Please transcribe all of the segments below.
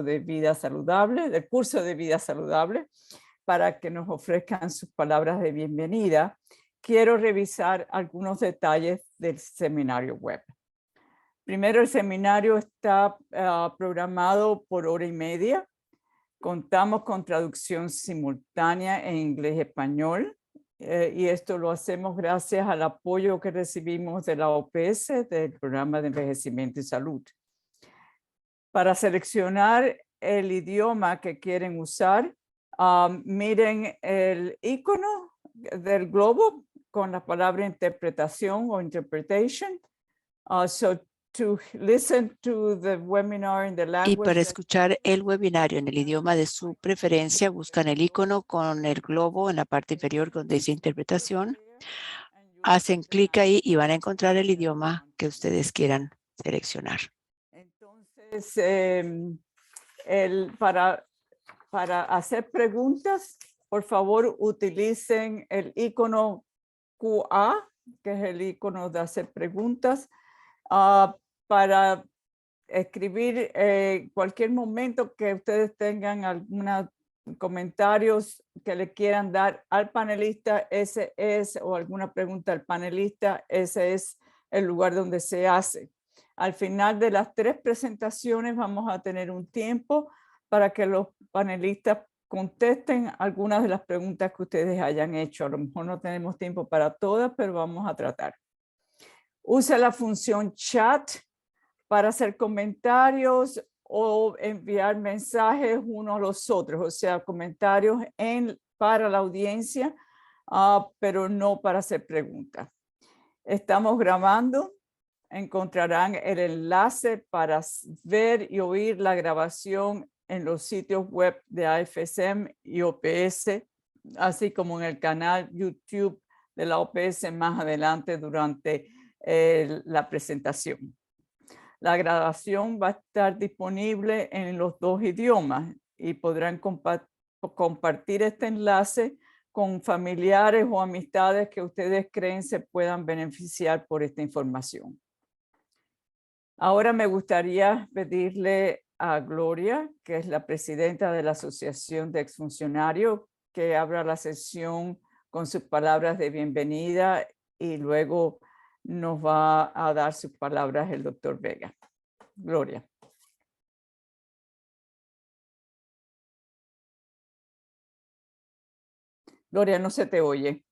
de vida saludable, del curso de vida saludable, para que nos ofrezcan sus palabras de bienvenida. Quiero revisar algunos detalles del seminario web. Primero, el seminario está programado por 1 hora y media. Contamos con traducción simultánea en inglés y español. Y esto lo hacemos gracias al apoyo que recibimos de la OPS, del Programa de Envejecimiento y Salud. Para seleccionar el idioma que quieren usar, miren el icono del globo con la palabra interpretación o interpretation. So to listen to the webinar in the Y language para escuchar el webinario en el idioma de su preferencia, buscan el icono con el globo en la parte inferior donde dice interpretación. Hacen clic ahí y van a encontrar el idioma que ustedes quieran seleccionar. Entonces, para hacer preguntas, por favor, utilicen el icono QA, que es el icono de hacer preguntas, para escribir cualquier momento que ustedes tengan algunos comentarios que le quieran dar al panelista, ese es, o alguna pregunta al panelista, ese es el lugar donde se hace. Al final de las 3 presentaciones vamos a tener un tiempo para que los panelistas contesten algunas de las preguntas que ustedes hayan hecho. A lo mejor no tenemos tiempo para todas, pero vamos a tratar. Usa la función chat para hacer comentarios o enviar mensajes unos a los otros, o sea, comentarios para la audiencia, pero no para hacer preguntas. Estamos grabando. Encontrarán el enlace para ver y oír la grabación en los sitios web de AFSM y OPS, así como en el canal YouTube de la OPS más adelante durante la presentación. La grabación va a estar disponible en los 2 idiomas y podrán compartir este enlace con familiares o amistades que ustedes creen se puedan beneficiar por esta información. Ahora me gustaría pedirle a Gloria, que es la presidenta de la Asociación de Exfuncionarios, que abra la sesión con sus palabras de bienvenida y luego nos va a dar sus palabras el doctor Vega. Gloria. Gloria, no se te oye.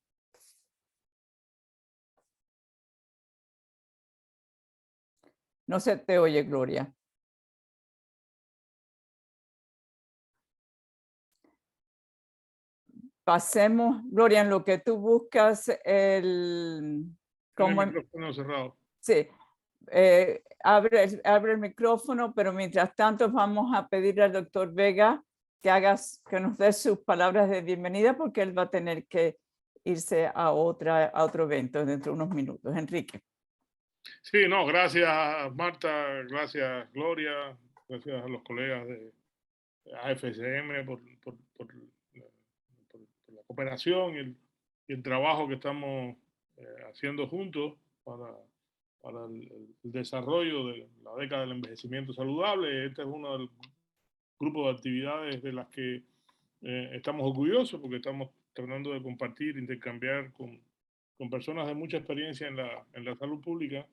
No se te oye, Gloria. Pasemos, Gloria, en lo que tú buscas el micrófono cerrado. Sí, abre el micrófono, pero mientras tanto vamos a pedirle al doctor Vega que nos dé sus palabras de bienvenida porque él va a tener que irse a otro evento dentro de unos minutos. Enrique. Sí, no, gracias Marta, gracias Gloria, gracias a los colegas de AFSM por la cooperación y el trabajo que estamos haciendo juntos para el desarrollo de la década del envejecimiento saludable. Este es uno del grupo de actividades de las que estamos orgullosos porque estamos tratando de compartir, intercambiar con personas de mucha experiencia en la salud pública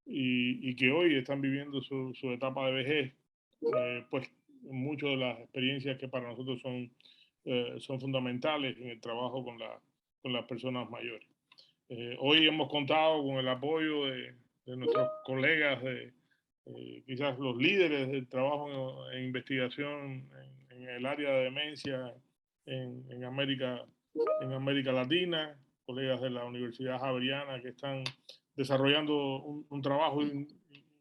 y que hoy están viviendo su etapa de vejez, pues muchas de las experiencias que para nosotros son fundamentales en el trabajo con las personas mayores. Hoy hemos contado con el apoyo de nuestros colegas, quizás los líderes del trabajo en investigación en el área de demencia en América Latina, colegas de la Universidad Javeriana que están desarrollando un trabajo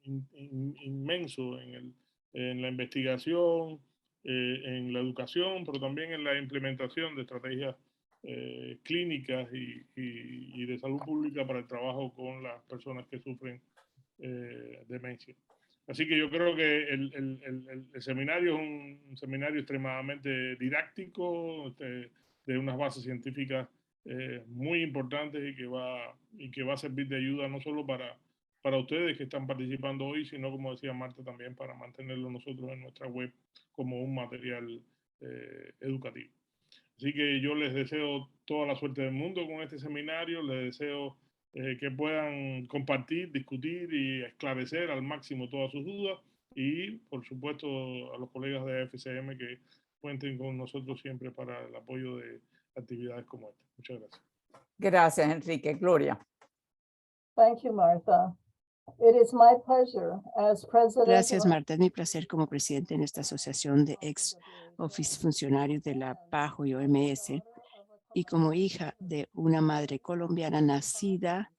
inmenso en la investigación, en la educación, pero también en la implementación de estrategias clínicas y de salud pública para el trabajo con las personas que sufren demencia. Así que yo creo que el seminario es un seminario extremadamente didáctico, de unas bases científicas muy importantes y que va a servir de ayuda no solo para para ustedes que están participando hoy, sino como decía Marta también para mantenerlo nosotros en nuestra web como un material educativo. Así que yo les deseo toda la suerte del mundo con este seminario, les deseo que puedan compartir, discutir y esclarecer al máximo todas sus dudas y por supuesto a los colegas de FCM que cuenten con nosotros siempre para el apoyo de actividades como esta. Muchas gracias. Gracias, Enrique. Gloria. Thank you, Martha. It is my pleasure as president. Gracias, Marta. Es mi placer como presidente en esta asociación de ex funcionarios de la PAHO y OMS y como hija de una madre colombiana nacida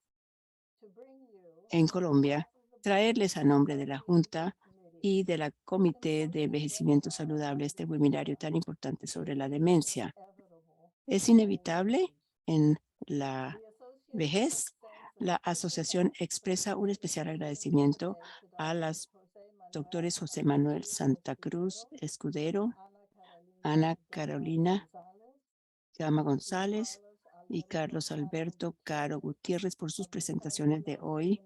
en Colombia, traerles a nombre de la Junta y de la Comité de Envejecimiento Saludable este webinario tan importante sobre la demencia. Es inevitable en la vejez. La asociación expresa un especial agradecimiento a los doctores José Manuel Santa Cruz Escudero, Ana Carolina Gama González y Carlos Alberto Caro Gutiérrez por sus presentaciones de hoy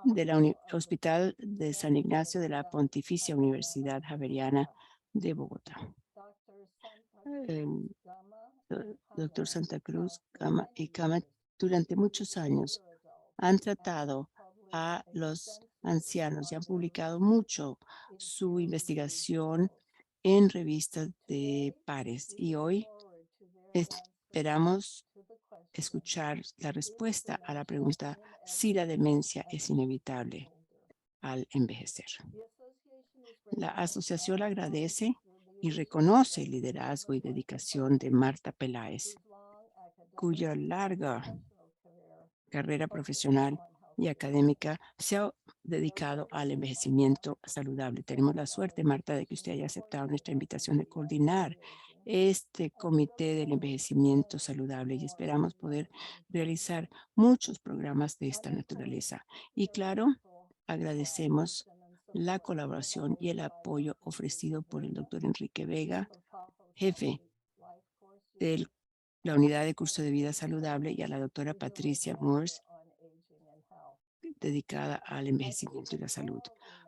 del Hospital de San Ignacio de la Pontificia Universidad Javeriana de Bogotá. Doctor Santa Cruz Gama y Cama durante muchos años han tratado a los ancianos y han publicado mucho su investigación en revistas de pares y hoy esperamos escuchar la respuesta a la pregunta si la demencia es inevitable al envejecer. La asociación agradece y reconoce el liderazgo y dedicación de Marta Peláez, cuya larga carrera profesional y académica se ha dedicado al envejecimiento saludable. Tenemos la suerte, Marta, de que usted haya aceptado nuestra invitación de coordinar este comité del envejecimiento saludable y esperamos poder realizar muchos programas de esta naturaleza. Y claro, agradecemos la colaboración y el apoyo ofrecido por el doctor Enrique Vega, jefe de la unidad de curso de vida saludable, y a la doctora Patricia Moores, dedicada al envejecimiento y la salud.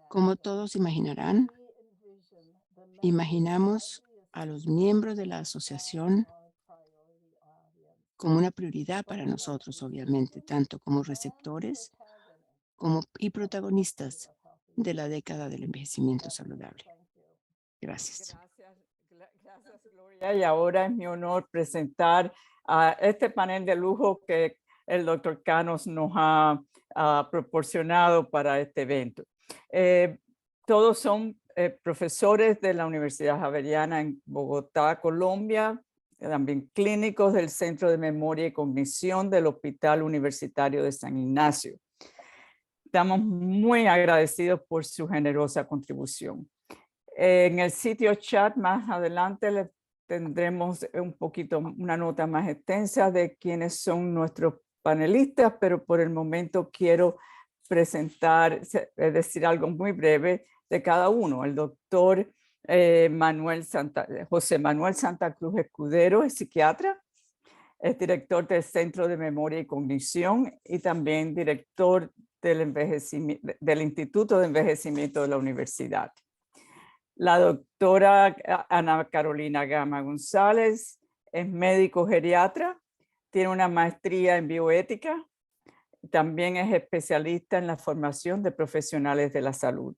Como todos imaginarán, imaginamos a los miembros de la asociación como una prioridad para nosotros, obviamente, tanto como receptores y protagonistas de la década del envejecimiento saludable. Gracias. Gracias, Gloria. Y ahora es mi honor presentar a este panel de lujo que el doctor Canos nos ha proporcionado para este evento. Todos son profesores de la Universidad Javeriana en Bogotá, Colombia, también clínicos del Centro de Memoria y Cognición del Hospital Universitario de San Ignacio. Estamos muy agradecidos por su generosa contribución. En el sitio chat más adelante les tendremos una nota más extensa de quiénes son nuestros panelistas, pero por el momento quiero decir algo muy breve de cada uno. El doctor José Manuel Santa Cruz Escudero es psiquiatra, es director del Centro de Memoria y Cognición y también director del Instituto de Envejecimiento de la Universidad. La doctora Ana Carolina Gama González es médico geriatra, tiene una maestría en bioética, también es especialista en la formación de profesionales de la salud.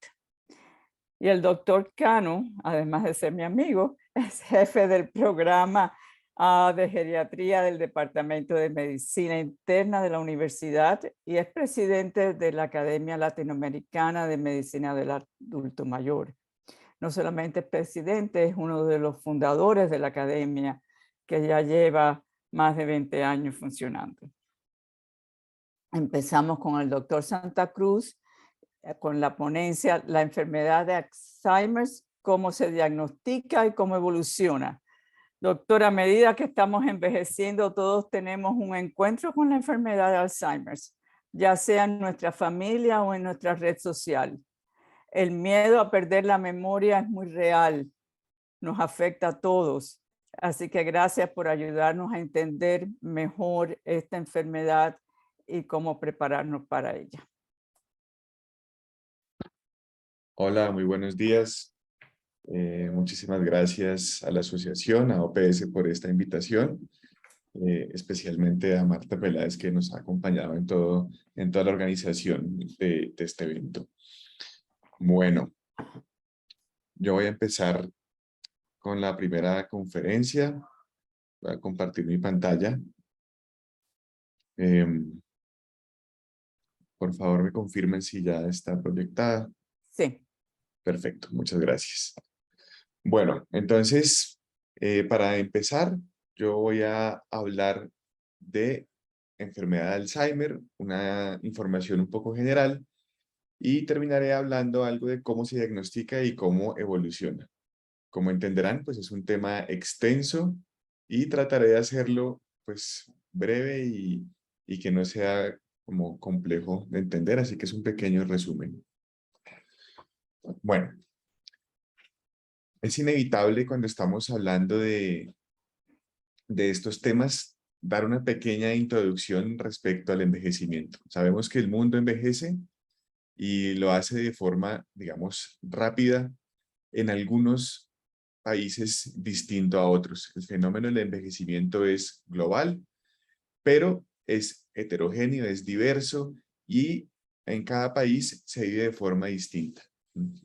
Y el doctor Cano, además de ser mi amigo, es jefe del programa de geriatría del Departamento de Medicina Interna de la Universidad y es presidente de la Academia Latinoamericana de Medicina del Adulto Mayor. No solamente es presidente, es uno de los fundadores de la academia que ya lleva más de 20 años funcionando. Empezamos con el doctor Santa Cruz, con la ponencia La enfermedad de Alzheimer, cómo se diagnostica y cómo evoluciona. Doctor, a medida que estamos envejeciendo, todos tenemos un encuentro con la enfermedad de Alzheimer, ya sea en nuestra familia o en nuestra red social. El miedo a perder la memoria es muy real, nos afecta a todos. Así que gracias por ayudarnos a entender mejor esta enfermedad y cómo prepararnos para ella. Hola, muy buenos días. Muchísimas gracias a la asociación, a OPS, por esta invitación, especialmente a Marta Peláez, que nos ha acompañado en toda la organización de este evento. Bueno, yo voy a empezar con la primera conferencia. Voy a compartir mi pantalla. Por favor, me confirmen si ya está proyectada. Sí. Perfecto, muchas gracias. Bueno, entonces, para empezar, yo voy a hablar de enfermedad de Alzheimer, una información un poco general, y terminaré hablando algo de cómo se diagnostica y cómo evoluciona. Como entenderán, pues es un tema extenso y trataré de hacerlo pues breve y que no sea como complejo de entender, así que es un pequeño resumen. Bueno, es inevitable cuando estamos hablando de estos temas dar una pequeña introducción respecto al envejecimiento. Sabemos que el mundo envejece y lo hace de forma, digamos, rápida en algunos países distinto a otros. El fenómeno del envejecimiento es global, pero es heterogéneo, es diverso y en cada país se vive de forma distinta.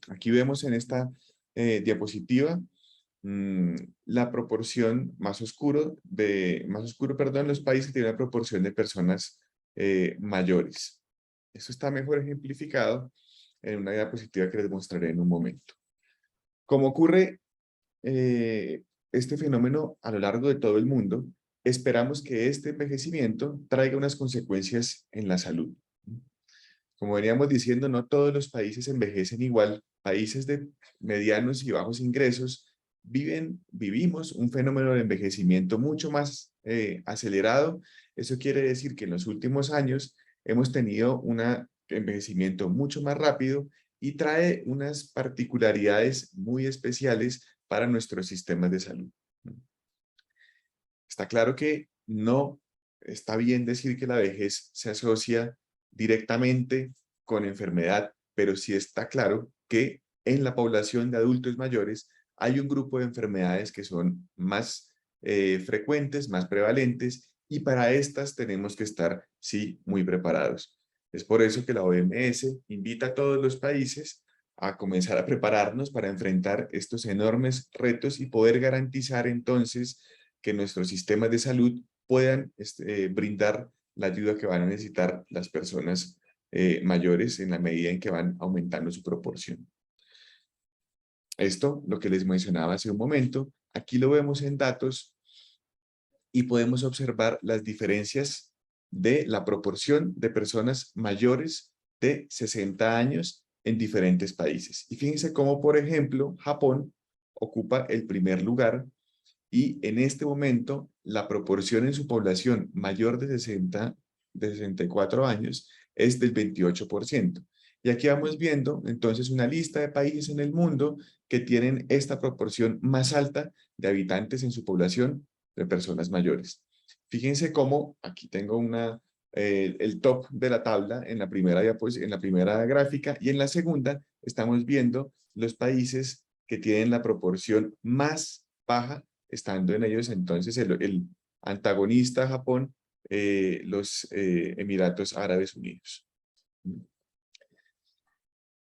Aquí vemos en esta diapositiva la proporción más oscuro, los países tienen una proporción de personas mayores. Esto está mejor ejemplificado en una diapositiva que les mostraré en un momento. Como ocurre este fenómeno a lo largo de todo el mundo, esperamos que este envejecimiento traiga unas consecuencias en la salud. Como veníamos diciendo, no todos los países envejecen igual. Países de medianos y bajos ingresos vivimos un fenómeno de envejecimiento mucho más acelerado. Eso quiere decir que en los últimos años hemos tenido un envejecimiento mucho más rápido y trae unas particularidades muy especiales para nuestros sistemas de salud. Está claro que no está bien decir que la vejez se asocia directamente con enfermedad, pero sí está claro que en la población de adultos mayores hay un grupo de enfermedades que son más frecuentes, más prevalentes, y para estas tenemos que estar, sí, muy preparados. Es por eso que la OMS invita a todos los países a comenzar a prepararnos para enfrentar estos enormes retos y poder garantizar entonces que nuestros sistemas de salud puedan brindar la ayuda que van a necesitar las personas mayores en la medida en que van aumentando su proporción. Esto, lo que les mencionaba hace un momento, aquí lo vemos en datos y podemos observar las diferencias de la proporción de personas mayores de 60 años en diferentes países. Y fíjense cómo, por ejemplo, Japón ocupa el primer lugar y en este momento la proporción en su población mayor de 64 años es del 28%. Y aquí vamos viendo entonces una lista de países en el mundo que tienen esta proporción más alta de habitantes en su población de personas mayores. Fíjense cómo aquí tengo el top de la tabla en la primera gráfica, y en la segunda estamos viendo los países que tienen la proporción más baja, estando en ellos entonces el antagonista Japón, los Emiratos Árabes Unidos.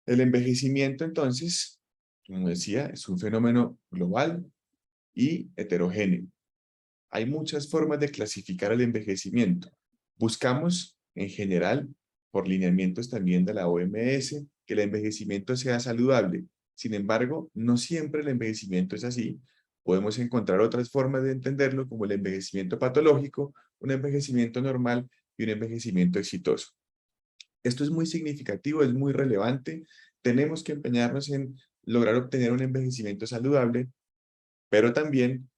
El envejecimiento entonces, como decía, es un fenómeno global y heterogéneo. Hay muchas formas de clasificar el envejecimiento. Buscamos, en general, por lineamientos también de la OMS, que el envejecimiento sea saludable. Sin embargo, no siempre el envejecimiento es así. Podemos encontrar otras formas de entenderlo, como el envejecimiento patológico, un envejecimiento normal y un envejecimiento exitoso. Esto es muy significativo, es muy relevante. Tenemos que empeñarnos en lograr obtener un envejecimiento saludable, pero también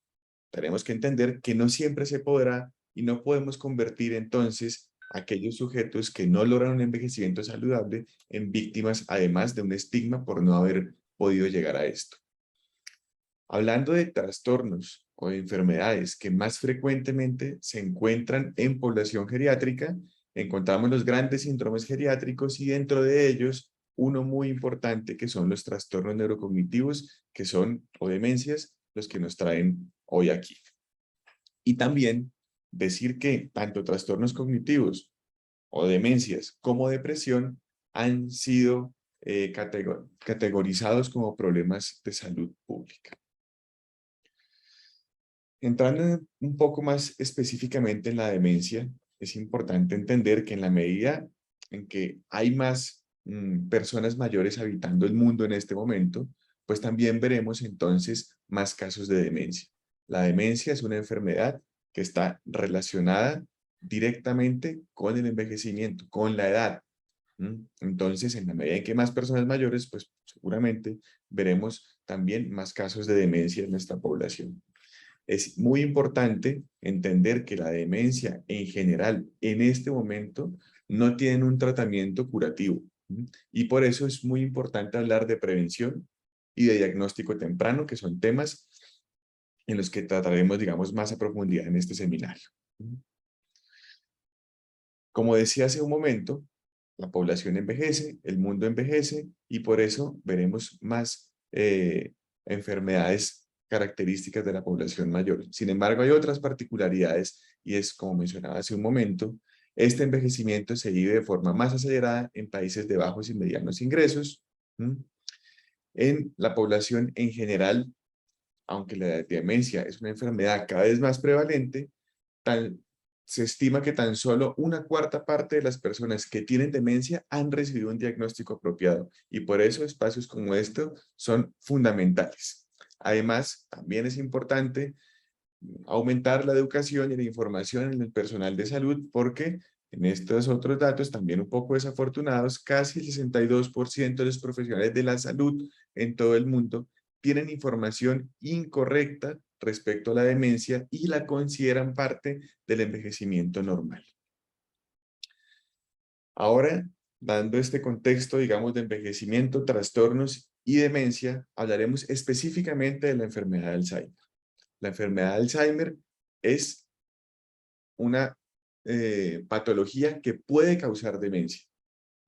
tenemos que entender que no siempre se podrá y no podemos convertir entonces a aquellos sujetos que no logran un envejecimiento saludable en víctimas, además de un estigma por no haber podido llegar a esto. Hablando de trastornos o de enfermedades que más frecuentemente se encuentran en población geriátrica, encontramos los grandes síndromes geriátricos y dentro de ellos uno muy importante, que son los trastornos neurocognitivos, que son, o demencias, los que nos traen hoy aquí. Y también decir que tanto trastornos cognitivos o demencias como depresión han sido categorizados como problemas de salud pública. Entrando un poco más específicamente en la demencia, es importante entender que en la medida en que hay más personas mayores habitando el mundo en este momento, pues también veremos entonces más casos de demencia. La demencia es una enfermedad que está relacionada directamente con el envejecimiento, con la edad. Entonces, en la medida en que más personas mayores, pues seguramente veremos también más casos de demencia en nuestra población. Es muy importante entender que la demencia en general en este momento no tiene un tratamiento curativo. Y por eso es muy importante hablar de prevención y de diagnóstico temprano, que son temas en los que trataremos, digamos, más a profundidad en este seminario. Como decía hace un momento, la población envejece, el mundo envejece y por eso veremos más enfermedades características de la población mayor. Sin embargo, hay otras particularidades y es, como mencionaba hace un momento, este envejecimiento se vive de forma más acelerada en países de bajos y medianos ingresos. En la población en general, aunque la demencia es una enfermedad cada vez más prevalente, se estima que tan solo una cuarta parte de las personas que tienen demencia han recibido un diagnóstico apropiado y por eso espacios como estos son fundamentales. Además, también es importante aumentar la educación y la información en el personal de salud porque en estos otros datos también un poco desafortunados, casi el 62% de los profesionales de la salud en todo el mundo tienen información incorrecta respecto a la demencia y la consideran parte del envejecimiento normal. Ahora, dando este contexto, digamos, de envejecimiento, trastornos y demencia, hablaremos específicamente de la enfermedad de Alzheimer. La enfermedad de Alzheimer es una patología que puede causar demencia.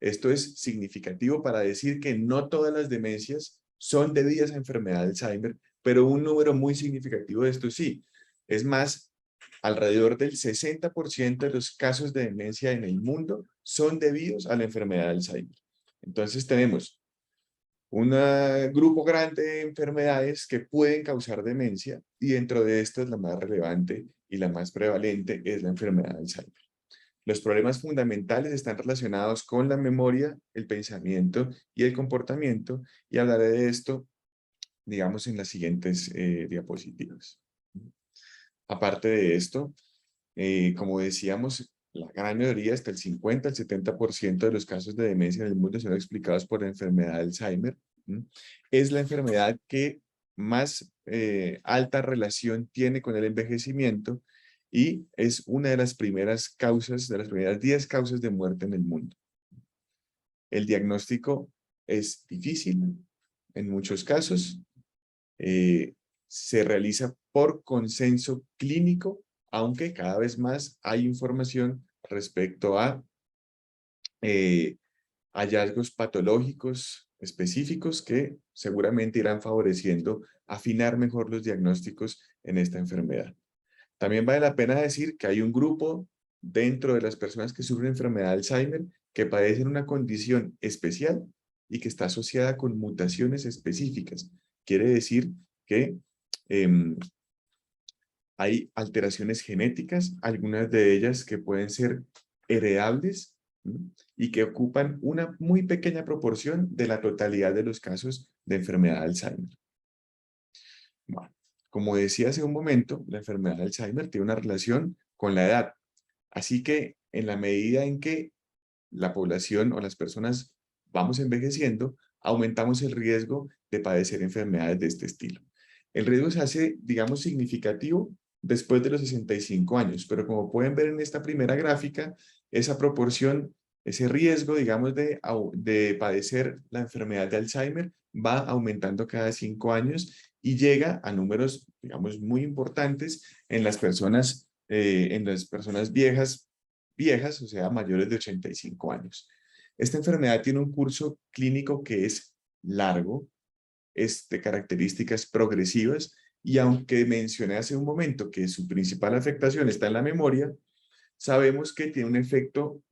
Esto es significativo para decir que no todas las demencias son debidas a enfermedad de Alzheimer, pero un número muy significativo de esto sí. Es más, alrededor del 60% de los casos de demencia en el mundo son debidos a la enfermedad de Alzheimer. Entonces tenemos un grupo grande de enfermedades que pueden causar demencia y dentro de estas la más relevante y la más prevalente es la enfermedad de Alzheimer. Los problemas fundamentales están relacionados con la memoria, el pensamiento y el comportamiento y hablaré de esto, digamos, en las siguientes diapositivas. Aparte de esto, como decíamos, la gran mayoría, hasta el 50 al 70% de los casos de demencia en el mundo son explicados por la enfermedad de Alzheimer. Es la enfermedad que más alta relación tiene con el envejecimiento y es una de las primeras causas, de las primeras 10 causas de muerte en el mundo. El diagnóstico es difícil en muchos casos. Se realiza por consenso clínico, aunque cada vez más hay información respecto a hallazgos patológicos específicos que seguramente irán favoreciendo afinar mejor los diagnósticos en esta enfermedad. También vale la pena decir que hay un grupo dentro de las personas que sufren enfermedad de Alzheimer que padecen una condición especial y que está asociada con mutaciones específicas. Quiere decir que hay alteraciones genéticas, algunas de ellas que pueden ser heredables y que ocupan una muy pequeña proporción de la totalidad de los casos de enfermedad de Alzheimer. Bueno, como decía hace un momento, la enfermedad de Alzheimer tiene una relación con la edad. Así que en la medida en que la población o las personas vamos envejeciendo, aumentamos el riesgo de padecer enfermedades de este estilo. El riesgo se hace, digamos, significativo después de los 65 años, pero como pueden ver en esta primera gráfica, esa proporción, ese riesgo, digamos, de padecer la enfermedad de Alzheimer va aumentando cada 5 años y llega a números, digamos, muy importantes en las personas viejas, o sea, mayores de 85 años. Esta enfermedad tiene un curso clínico que es largo, es de características progresivas, y aunque mencioné hace un momento que su principal afectación está en la memoria, sabemos que tiene un efecto,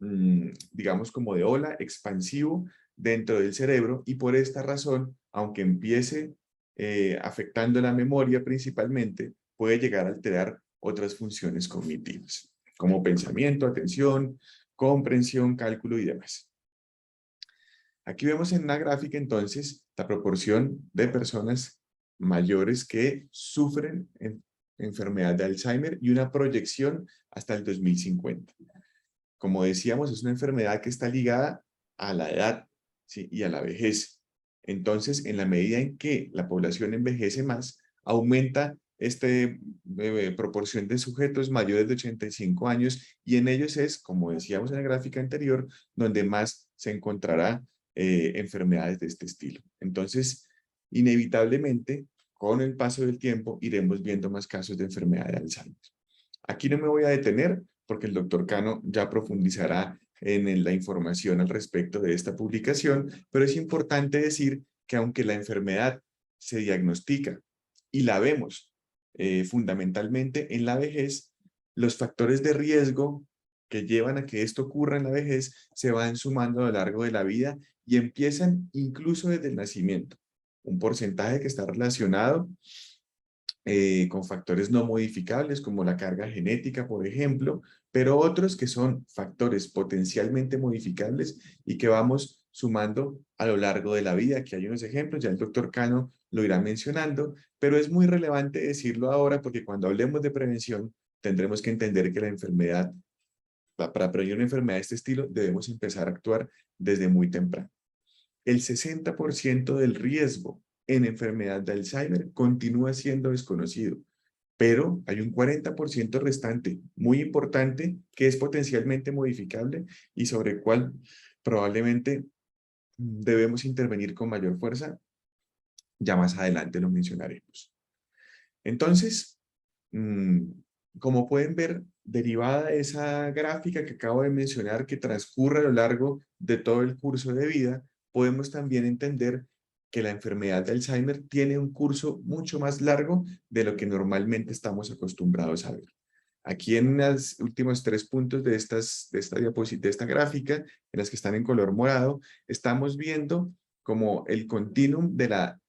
digamos, como de ola expansivo dentro del cerebro, y por esta razón, aunque empiece afectando la memoria principalmente, puede llegar a alterar otras funciones cognitivas, como pensamiento, atención, comprensión, cálculo y demás. Aquí vemos en una gráfica entonces la proporción de personas mayores que sufren enfermedad de Alzheimer y una proyección hasta el 2050. Como decíamos, es una enfermedad que está ligada a la edad, ¿sí? Y a la vejez. Entonces, en la medida en que la población envejece más, aumenta esta proporción de sujetos mayores de 85 años, y en ellos es, como decíamos en la gráfica anterior, donde más se encontrará enfermedades de este estilo. Entonces, inevitablemente, con el paso del tiempo, iremos viendo más casos de enfermedad de Alzheimer. Aquí no me voy a detener porque el doctor Cano ya profundizará en la información al respecto de esta publicación, pero es importante decir que aunque la enfermedad se diagnostica y la vemos fundamentalmente en la vejez, los factores de riesgo que llevan a que esto ocurra en la vejez se van sumando a lo largo de la vida y empiezan incluso desde el nacimiento. Un porcentaje que está relacionado con factores no modificables como la carga genética, por ejemplo, pero otros que son factores potencialmente modificables y que vamos sumando a lo largo de la vida. Aquí hay unos ejemplos, ya el doctor Cano lo irá mencionando, pero es muy relevante decirlo ahora porque cuando hablemos de prevención tendremos que entender que la enfermedad, para prevenir una enfermedad de este estilo, debemos empezar a actuar desde muy temprano. El 60% del riesgo en enfermedad de Alzheimer continúa siendo desconocido, pero hay un 40% restante muy importante que es potencialmente modificable y sobre el cual probablemente debemos intervenir con mayor fuerza. Ya más adelante lo mencionaremos. Entonces, como pueden ver, derivada de esa gráfica que acabo de mencionar que transcurre a lo largo de todo el curso de vida, podemos también entender que la enfermedad de Alzheimer tiene un curso mucho más largo de lo que normalmente estamos acostumbrados a ver. Aquí en los últimos 3 puntos de esta gráfica, en las que están en color morado, estamos viendo como el continuum de la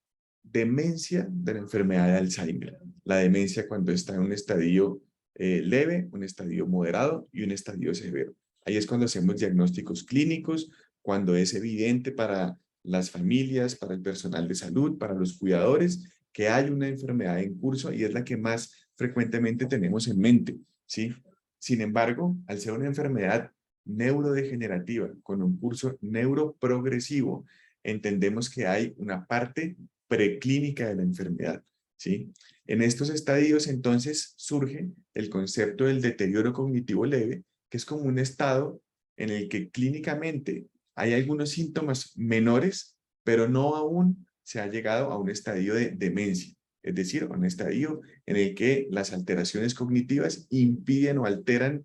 demencia de la enfermedad de Alzheimer. La demencia cuando está en un estadio leve, un estadio moderado y un estadio severo. Ahí es cuando hacemos diagnósticos clínicos, cuando es evidente para las familias, para el personal de salud, para los cuidadores, que hay una enfermedad en curso y es la que más frecuentemente tenemos en mente, ¿sí? Sin embargo, al ser una enfermedad neurodegenerativa con un curso neuroprogresivo, entendemos que hay una parte preclínica de la enfermedad, ¿sí? En estos estadios, entonces, surge el concepto del deterioro cognitivo leve, que es como un estado en el que clínicamente hay algunos síntomas menores, pero no aún se ha llegado a un estadio de demencia, es decir, a un estadio en el que las alteraciones cognitivas impiden o alteran,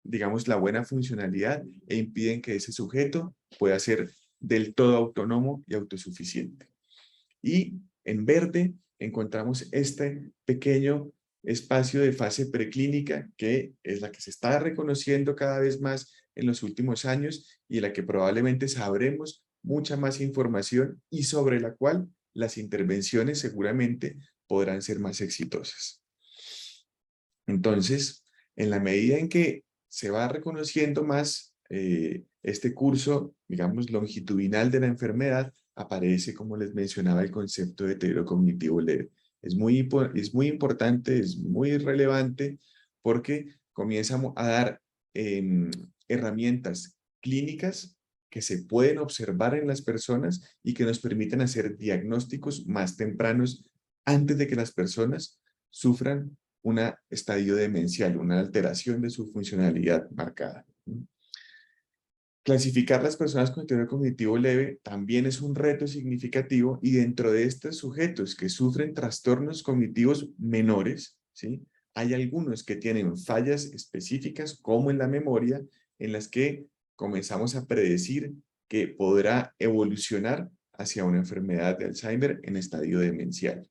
digamos, la buena funcionalidad e impiden que ese sujeto pueda ser del todo autónomo y autosuficiente. Y en verde encontramos este pequeño espacio de fase preclínica que es la que se está reconociendo cada vez más en los últimos años y la que probablemente sabremos mucha más información y sobre la cual las intervenciones seguramente podrán ser más exitosas. Entonces, en la medida en que se va reconociendo más este curso, digamos, longitudinal de la enfermedad, aparece, como les mencionaba, el concepto de deterioro cognitivo leve. Es muy importante, es muy relevante porque comienza a dar herramientas clínicas que se pueden observar en las personas y que nos permiten hacer diagnósticos más tempranos antes de que las personas sufran un estadio demencial, una alteración de su funcionalidad marcada. Clasificar las personas con deterioro cognitivo leve también es un reto significativo y dentro de estos sujetos que sufren trastornos cognitivos menores, ¿sí? Hay algunos que tienen fallas específicas como en la memoria en las que comenzamos a predecir que podrá evolucionar hacia una enfermedad de Alzheimer en estadio demencial.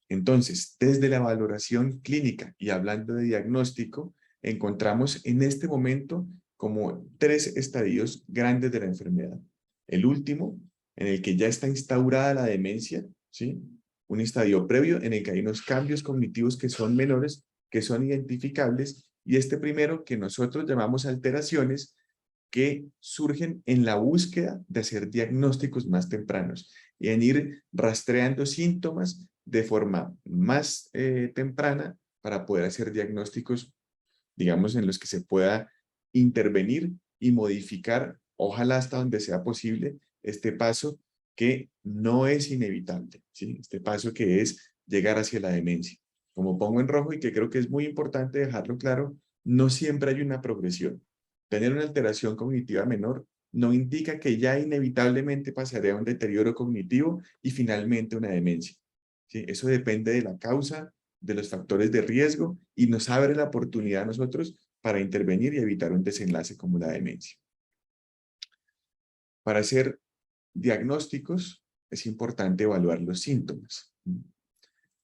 Entonces, desde la valoración clínica y hablando de diagnóstico, encontramos en este momento como 3 estadios grandes de la enfermedad. El último, en el que ya está instaurada la demencia, ¿sí? Un estadio previo en el que hay unos cambios cognitivos que son menores, que son identificables, y este primero que nosotros llamamos alteraciones, que surgen en la búsqueda de hacer diagnósticos más tempranos y en ir rastreando síntomas de forma más temprana para poder hacer diagnósticos, digamos, en los que se pueda intervenir y modificar, ojalá hasta donde sea posible, este paso que no es inevitable, ¿sí? Este paso que es llegar hacia la demencia. Como pongo en rojo y que creo que es muy importante dejarlo claro, no siempre hay una progresión. Tener una alteración cognitiva menor no indica que ya inevitablemente pasaré a un deterioro cognitivo y finalmente una demencia, ¿sí? Eso depende de la causa, de los factores de riesgo y nos abre la oportunidad a nosotros para intervenir y evitar un desenlace como la demencia. Para hacer diagnósticos es importante evaluar los síntomas.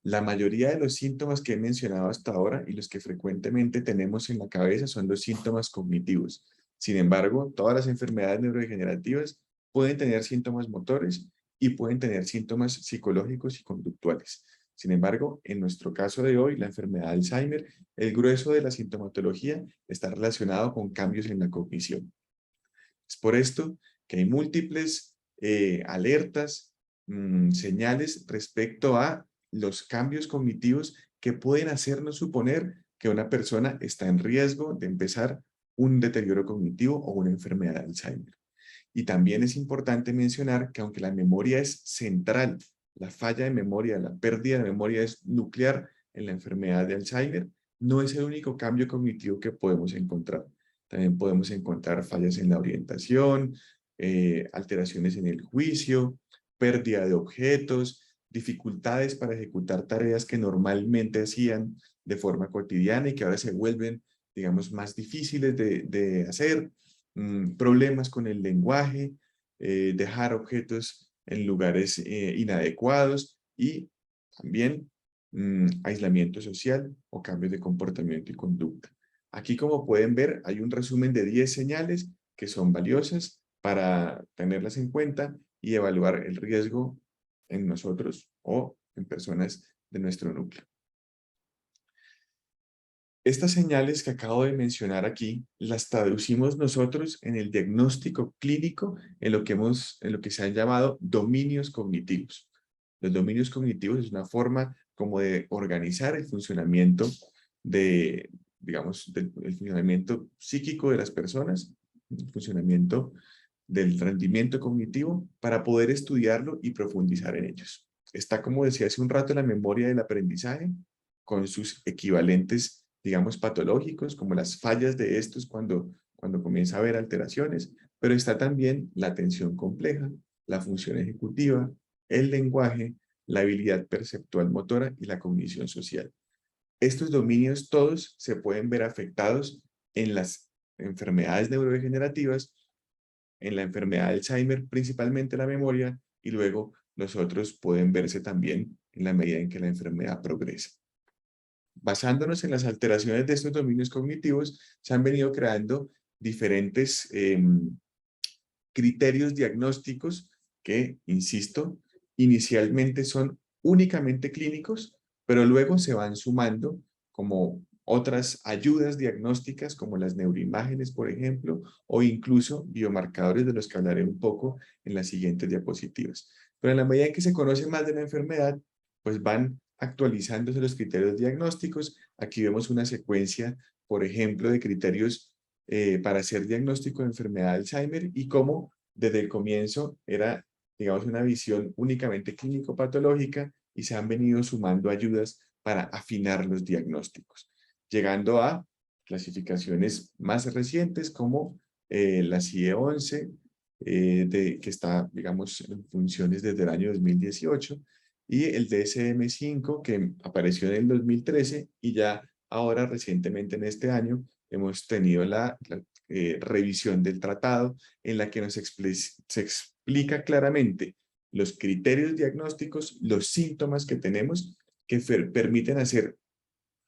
La mayoría de los síntomas que he mencionado hasta ahora y los que frecuentemente tenemos en la cabeza son los síntomas cognitivos. Sin embargo, todas las enfermedades neurodegenerativas pueden tener síntomas motores y pueden tener síntomas psicológicos y conductuales. Sin embargo, en nuestro caso de hoy, la enfermedad de Alzheimer, el grueso de la sintomatología está relacionado con cambios en la cognición. Es por esto que hay múltiples alertas, señales respecto a los cambios cognitivos que pueden hacernos suponer que una persona está en riesgo de empezar un deterioro cognitivo o una enfermedad de Alzheimer. Y también es importante mencionar que aunque la memoria es central, la falla de memoria, la pérdida de memoria es nuclear en la enfermedad de Alzheimer, no es el único cambio cognitivo que podemos encontrar. También podemos encontrar fallas en la orientación, alteraciones en el juicio, pérdida de objetos, dificultades para ejecutar tareas que normalmente hacían de forma cotidiana y que ahora se vuelven, digamos, más difíciles de hacer, problemas con el lenguaje, dejar objetos en lugares inadecuados y también aislamiento social o cambios de comportamiento y conducta. Aquí, como pueden ver, hay un resumen de 10 señales que son valiosas para tenerlas en cuenta y evaluar el riesgo en nosotros o en personas de nuestro núcleo. Estas señales que acabo de mencionar aquí, las traducimos nosotros en el diagnóstico clínico en lo que se han llamado dominios cognitivos. Los dominios cognitivos es una forma como de organizar el funcionamiento el funcionamiento psíquico de las personas, el funcionamiento del rendimiento cognitivo para poder estudiarlo y profundizar en ellos. Está, como decía hace un rato, la memoria del aprendizaje con sus equivalentes, digamos, patológicos, como las fallas de estos cuando comienza a haber alteraciones, pero está también la atención compleja, la función ejecutiva, el lenguaje, la habilidad perceptual motora y la cognición social. Estos dominios todos se pueden ver afectados en las enfermedades neurodegenerativas, en la enfermedad de Alzheimer, principalmente la memoria, y luego los otros pueden verse también en la medida en que la enfermedad progresa. Basándonos en las alteraciones de estos dominios cognitivos, se han venido creando diferentes criterios diagnósticos que, insisto, inicialmente son únicamente clínicos, pero luego se van sumando como otras ayudas diagnósticas como las neuroimágenes, por ejemplo, o incluso biomarcadores de los que hablaré un poco en las siguientes diapositivas. Pero en la medida en que se conoce más de la enfermedad, pues van actualizándose los criterios diagnósticos. Aquí vemos una secuencia, por ejemplo, de criterios para hacer diagnóstico de enfermedad de Alzheimer y cómo desde el comienzo era, digamos, una visión únicamente clínico-patológica y se han venido sumando ayudas para afinar los diagnósticos, llegando a clasificaciones más recientes como la CIE-11, que está, digamos, en funciones desde el año 2018, y el DSM-5, que apareció en el 2013, y ya ahora recientemente en este año hemos tenido la revisión del tratado, en la que se explica claramente los criterios diagnósticos, los síntomas que tenemos que permiten hacer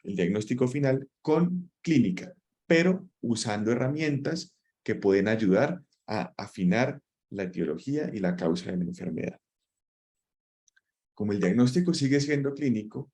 el diagnóstico final con clínica, pero usando herramientas que pueden ayudar a afinar la etiología y la causa de la enfermedad. Como el diagnóstico sigue siendo clínico,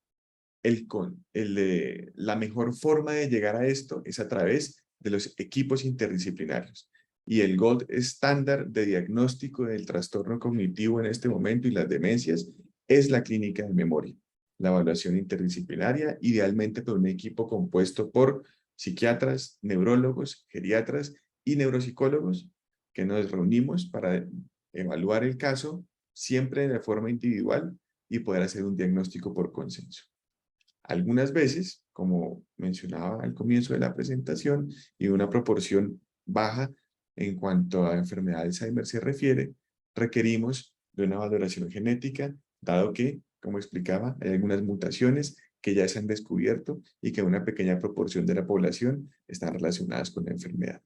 la mejor forma de llegar a esto es a través de los equipos interdisciplinarios. Y el gold estándar de diagnóstico del trastorno cognitivo en este momento y las demencias es la clínica de memoria. La evaluación interdisciplinaria, idealmente por un equipo compuesto por psiquiatras, neurólogos, geriatras y neuropsicólogos, que nos reunimos para evaluar el caso siempre de forma individual y poder hacer un diagnóstico por consenso. Algunas veces, como mencionaba al comienzo de la presentación, y una proporción baja en cuanto a enfermedad de Alzheimer se refiere, requerimos de una valoración genética, dado que, como explicaba, hay algunas mutaciones que ya se han descubierto y que una pequeña proporción de la población están relacionadas con la enfermedad.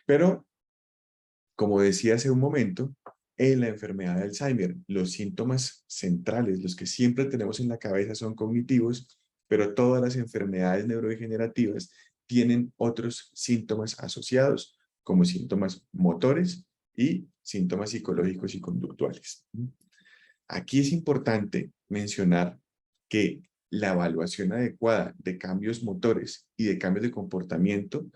Pero, como decía hace un momento, en la enfermedad de Alzheimer, los síntomas centrales, los que siempre tenemos en la cabeza, son cognitivos, pero todas las enfermedades neurodegenerativas tienen otros síntomas asociados, como síntomas motores y síntomas psicológicos y conductuales. Aquí es importante mencionar que la evaluación adecuada de cambios motores y de cambios de comportamiento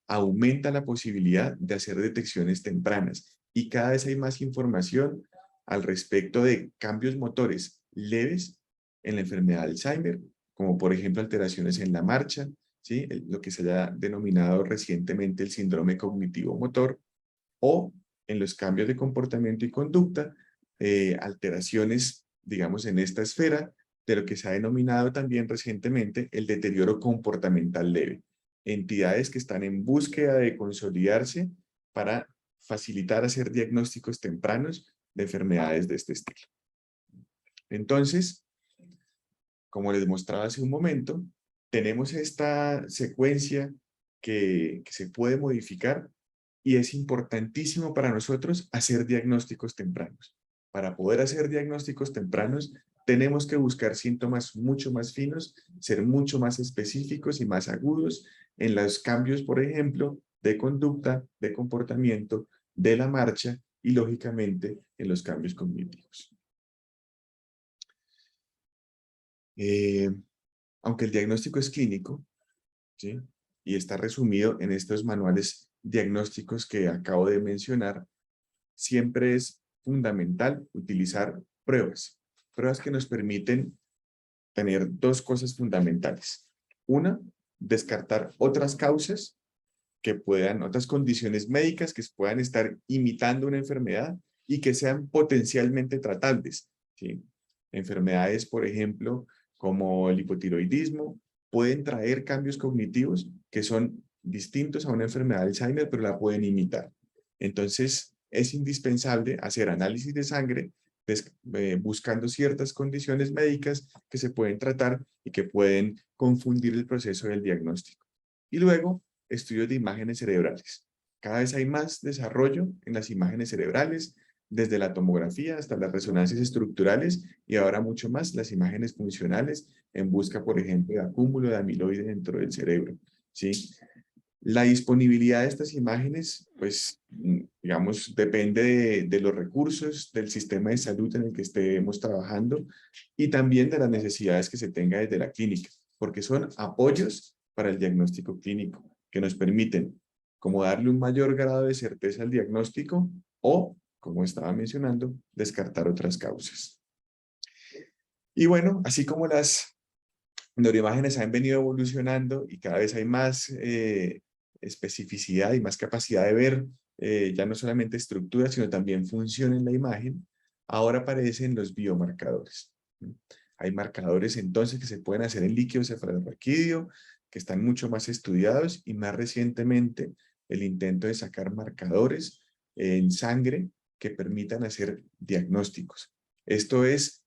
aumenta la posibilidad de hacer detecciones tempranas, y cada vez hay más información al respecto de cambios motores leves en la enfermedad de Alzheimer, como por ejemplo alteraciones en la marcha, ¿sí? Lo que se haya denominado recientemente el síndrome cognitivo-motor, o en los cambios de comportamiento y conducta, alteraciones, digamos, en esta esfera de lo que se ha denominado también recientemente el deterioro comportamental leve. Entidades que están en búsqueda de consolidarse para facilitar hacer diagnósticos tempranos de enfermedades de este estilo. Entonces, como les mostraba hace un momento, tenemos esta secuencia que se puede modificar, y es importantísimo para nosotros hacer diagnósticos tempranos. Para poder hacer diagnósticos tempranos, tenemos que buscar síntomas mucho más finos, ser mucho más específicos y más agudos en los cambios, por ejemplo, de conducta, de comportamiento, de la marcha y, lógicamente, en los cambios cognitivos. Aunque el diagnóstico es clínico, ¿sí?, y está resumido en estos manuales diagnósticos que acabo de mencionar, siempre es fundamental utilizar pruebas que nos permiten tener dos cosas fundamentales. Una, descartar otras causas otras condiciones médicas que puedan estar imitando una enfermedad y que sean potencialmente tratables, ¿sí? Enfermedades, por ejemplo, como el hipotiroidismo, pueden traer cambios cognitivos que son distintos a una enfermedad de Alzheimer, pero la pueden imitar. Entonces, es indispensable hacer análisis de sangre buscando ciertas condiciones médicas que se pueden tratar y que pueden confundir el proceso del diagnóstico. Y luego, estudios de imágenes cerebrales. Cada vez hay más desarrollo en las imágenes cerebrales, desde la tomografía hasta las resonancias estructurales, y ahora mucho más las imágenes funcionales en busca, por ejemplo, de acúmulo de amiloide dentro del cerebro, ¿sí? La disponibilidad de estas imágenes, pues, digamos, depende de los recursos del sistema de salud en el que estemos trabajando, y también de las necesidades que se tenga desde la clínica, porque son apoyos para el diagnóstico clínico que nos permiten como darle un mayor grado de certeza al diagnóstico o, como estaba mencionando, descartar otras causas. Y bueno, así como las neuroimágenes han venido evolucionando y cada vez hay más especificidad y más capacidad de ver ya no solamente estructuras, sino también función en la imagen, ahora aparecen los biomarcadores. Hay marcadores entonces que se pueden hacer en líquido cefalorraquídeo, que están mucho más estudiados, y más recientemente el intento de sacar marcadores en sangre que permitan hacer diagnósticos. Esto es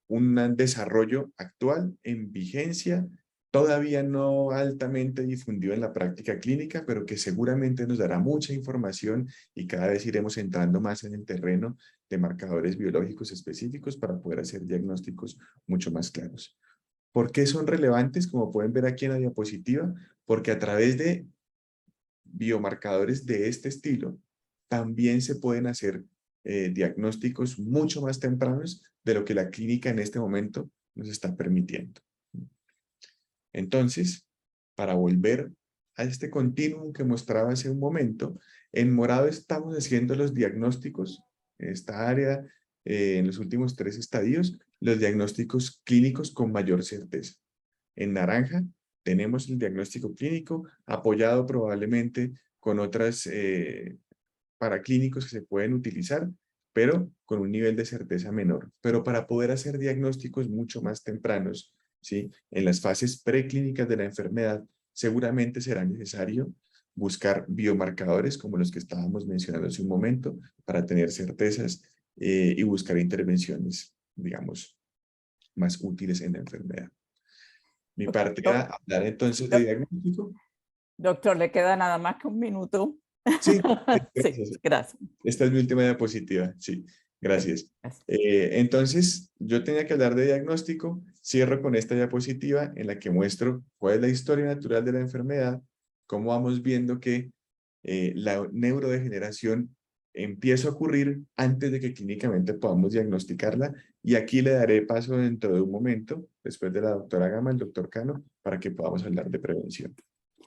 un desarrollo actual en vigencia todavía no altamente difundido en la práctica clínica, pero que seguramente nos dará mucha información y cada vez iremos entrando más en el terreno de marcadores biológicos específicos para poder hacer diagnósticos mucho más claros. ¿Por qué son relevantes? Como pueden ver aquí en la diapositiva, porque a través de biomarcadores de este estilo también se pueden hacer diagnósticos mucho más tempranos de lo que la clínica en este momento nos está permitiendo. Entonces, para volver a este continuum que mostraba hace un momento, en morado estamos haciendo los diagnósticos, en esta área, en los últimos 3 estadios, los diagnósticos clínicos con mayor certeza. En naranja tenemos el diagnóstico clínico apoyado probablemente con otras paraclínicos que se pueden utilizar, pero con un nivel de certeza menor. Pero para poder hacer diagnósticos mucho más tempranos, ¿sí? En las fases preclínicas de la enfermedad, seguramente será necesario buscar biomarcadores como los que estábamos mencionando hace un momento para tener certezas y buscar intervenciones, digamos, más útiles en la enfermedad. Mi parte era hablar entonces de diagnóstico. Doctor, le queda nada más que un minuto. Sí, Sí, gracias. esta es mi última diapositiva, sí, gracias. Entonces, yo tenía que hablar de diagnóstico, cierro con esta diapositiva en la que muestro cuál es la historia natural de la enfermedad, cómo vamos viendo que la neurodegeneración empieza a ocurrir antes de que clínicamente podamos diagnosticarla, y aquí le daré paso dentro de un momento, después de la doctora Gama, el doctor Cano, para que podamos hablar de prevención.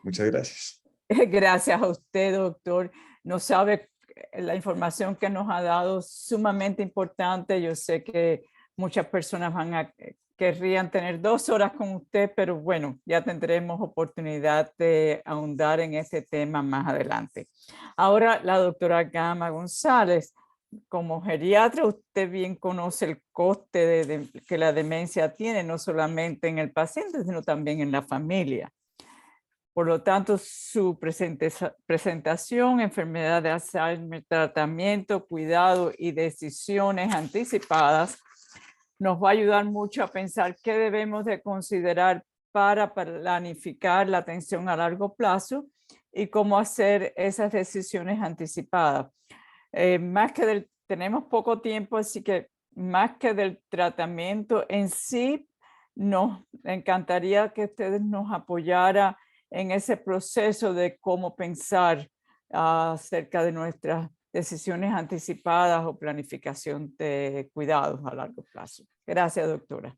Muchas gracias. Gracias a usted, doctor. No sabe la información que nos ha dado, sumamente importante. Yo sé que muchas personas querrían tener 2 horas con usted, pero bueno, ya tendremos oportunidad de ahondar en este tema más adelante. Ahora, la doctora Gama González, como geriatra, usted bien conoce el coste que la demencia tiene, no solamente en el paciente, sino también en la familia. Por lo tanto, su presentación, enfermedad de Alzheimer, tratamiento, cuidado y decisiones anticipadas nos va a ayudar mucho a pensar qué debemos de considerar para planificar la atención a largo plazo y cómo hacer esas decisiones anticipadas. Tenemos poco tiempo, así que más que del tratamiento en sí, nos encantaría que ustedes nos apoyaran en ese proceso de cómo pensar acerca de nuestras decisiones anticipadas o planificación de cuidados a largo plazo. Gracias, doctora.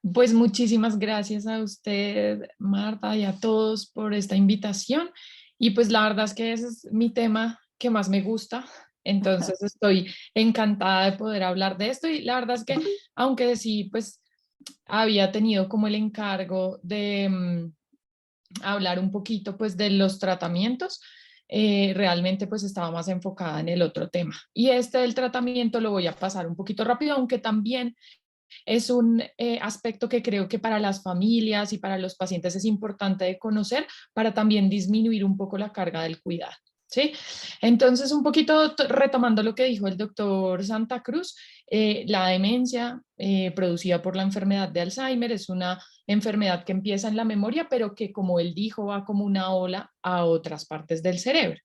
Pues muchísimas gracias a usted, Marta, y a todos por esta invitación. Y pues la verdad es que ese es mi tema que más me gusta. Entonces estoy encantada de poder hablar de esto. Y la verdad es que, aunque sí, pues había tenido como el encargo de hablar un poquito pues de los tratamientos, realmente pues estaba más enfocada en el otro tema. Y este del tratamiento lo voy a pasar un poquito rápido, aunque también es un aspecto que creo que para las familias y para los pacientes es importante de conocer para también disminuir un poco la carga del cuidado. ¿Sí? Entonces, un poquito retomando lo que dijo el doctor Santa Cruz, la demencia producida por la enfermedad de Alzheimer es una enfermedad que empieza en la memoria, pero que, como él dijo, va como una ola a otras partes del cerebro.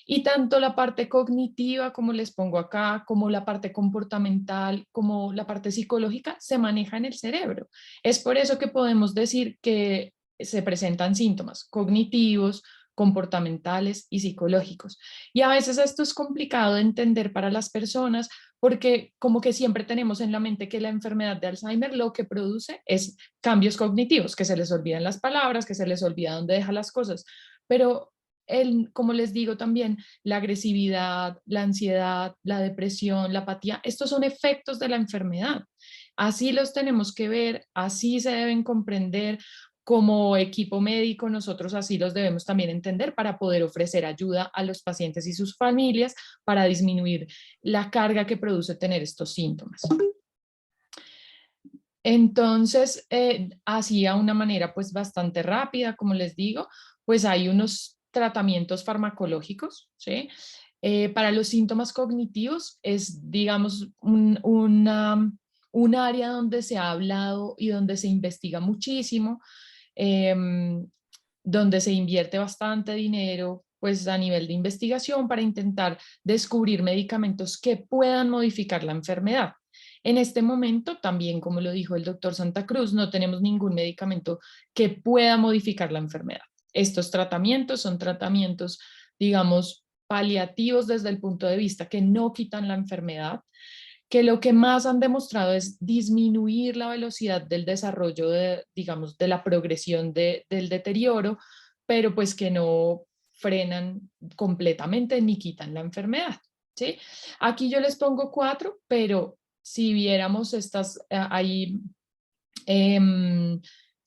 Y tanto la parte cognitiva, como les pongo acá, como la parte comportamental, como la parte psicológica, se maneja en el cerebro. Es por eso que podemos decir que se presentan síntomas cognitivos, comportamentales y psicológicos. Y a veces esto es complicado de entender para las personas porque como que siempre tenemos en la mente que la enfermedad de Alzheimer lo que produce es cambios cognitivos, que se les olvidan las palabras, que se les olvida dónde deja las cosas. Pero como les digo también, la agresividad, la ansiedad, la depresión, la apatía, estos son efectos de la enfermedad. Así los tenemos que ver, así se deben comprender. Como equipo médico, nosotros así los debemos también entender para poder ofrecer ayuda a los pacientes y sus familias para disminuir la carga que produce tener estos síntomas. Entonces, así a una manera pues bastante rápida, como les digo, pues hay unos tratamientos farmacológicos, ¿sí? Para los síntomas cognitivos es, digamos, un área donde se ha hablado y donde se investiga muchísimo. donde se invierte bastante dinero pues a nivel de investigación para intentar descubrir medicamentos que puedan modificar la enfermedad. En este momento, también como lo dijo el doctor Santa Cruz, no tenemos ningún medicamento que pueda modificar la enfermedad. Estos tratamientos son tratamientos, digamos, paliativos desde el punto de vista que no quitan la enfermedad, que lo que más han demostrado es disminuir la velocidad del desarrollo digamos, de la progresión del deterioro, pero pues que no frenan completamente ni quitan la enfermedad, ¿sí? Aquí yo les pongo 4, pero si viéramos hay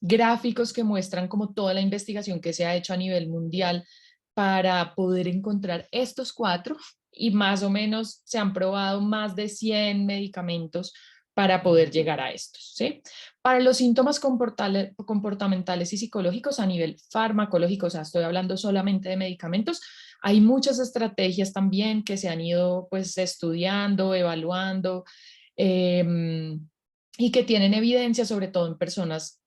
gráficos que muestran como toda la investigación que se ha hecho a nivel mundial para poder encontrar estos 4, y más o menos se han probado más de 100 medicamentos para poder llegar a estos, ¿sí? Para los síntomas comportamentales y psicológicos a nivel farmacológico, o sea, estoy hablando solamente de medicamentos, hay muchas estrategias también que se han ido pues estudiando, evaluando, y que tienen evidencia, sobre todo en personas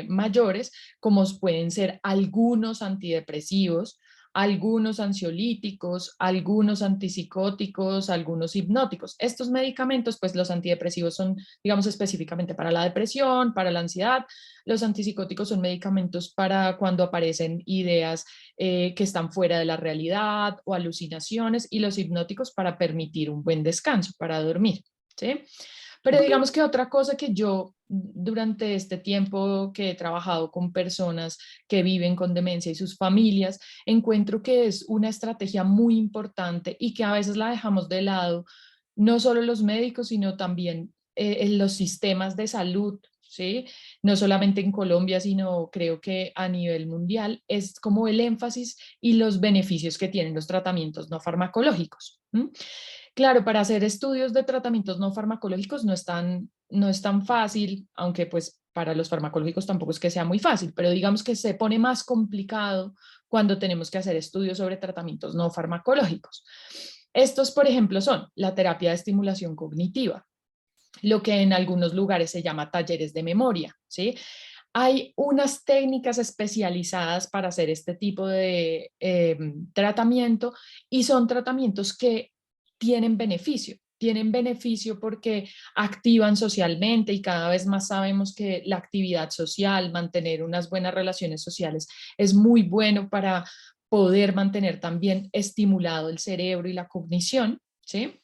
mayores, como pueden ser algunos antidepresivos, algunos ansiolíticos, algunos antipsicóticos, algunos hipnóticos. Estos medicamentos, pues los antidepresivos son, digamos, específicamente para la depresión, para la ansiedad. Los antipsicóticos son medicamentos para cuando aparecen ideas que están fuera de la realidad o alucinaciones, y los hipnóticos para permitir un buen descanso, para dormir, ¿sí? Pero digamos que otra cosa que yo durante este tiempo que he trabajado con personas que viven con demencia y sus familias, encuentro que es una estrategia muy importante y que a veces la dejamos de lado, no solo los médicos, sino también en los sistemas de salud, ¿sí? No solamente en Colombia, sino creo que a nivel mundial, es como el énfasis y los beneficios que tienen los tratamientos no farmacológicos. Claro, para hacer estudios de tratamientos no farmacológicos no es tan fácil, aunque pues para los farmacológicos tampoco es que sea muy fácil, pero digamos que se pone más complicado cuando tenemos que hacer estudios sobre tratamientos no farmacológicos. Estos, por ejemplo, son la terapia de estimulación cognitiva, lo que en algunos lugares se llama talleres de memoria, ¿sí? Hay unas técnicas especializadas para hacer este tipo de tratamiento, y son tratamientos que tienen beneficio porque activan socialmente, y cada vez más sabemos que la actividad social, mantener unas buenas relaciones sociales es muy bueno para poder mantener también estimulado el cerebro y la cognición, ¿sí?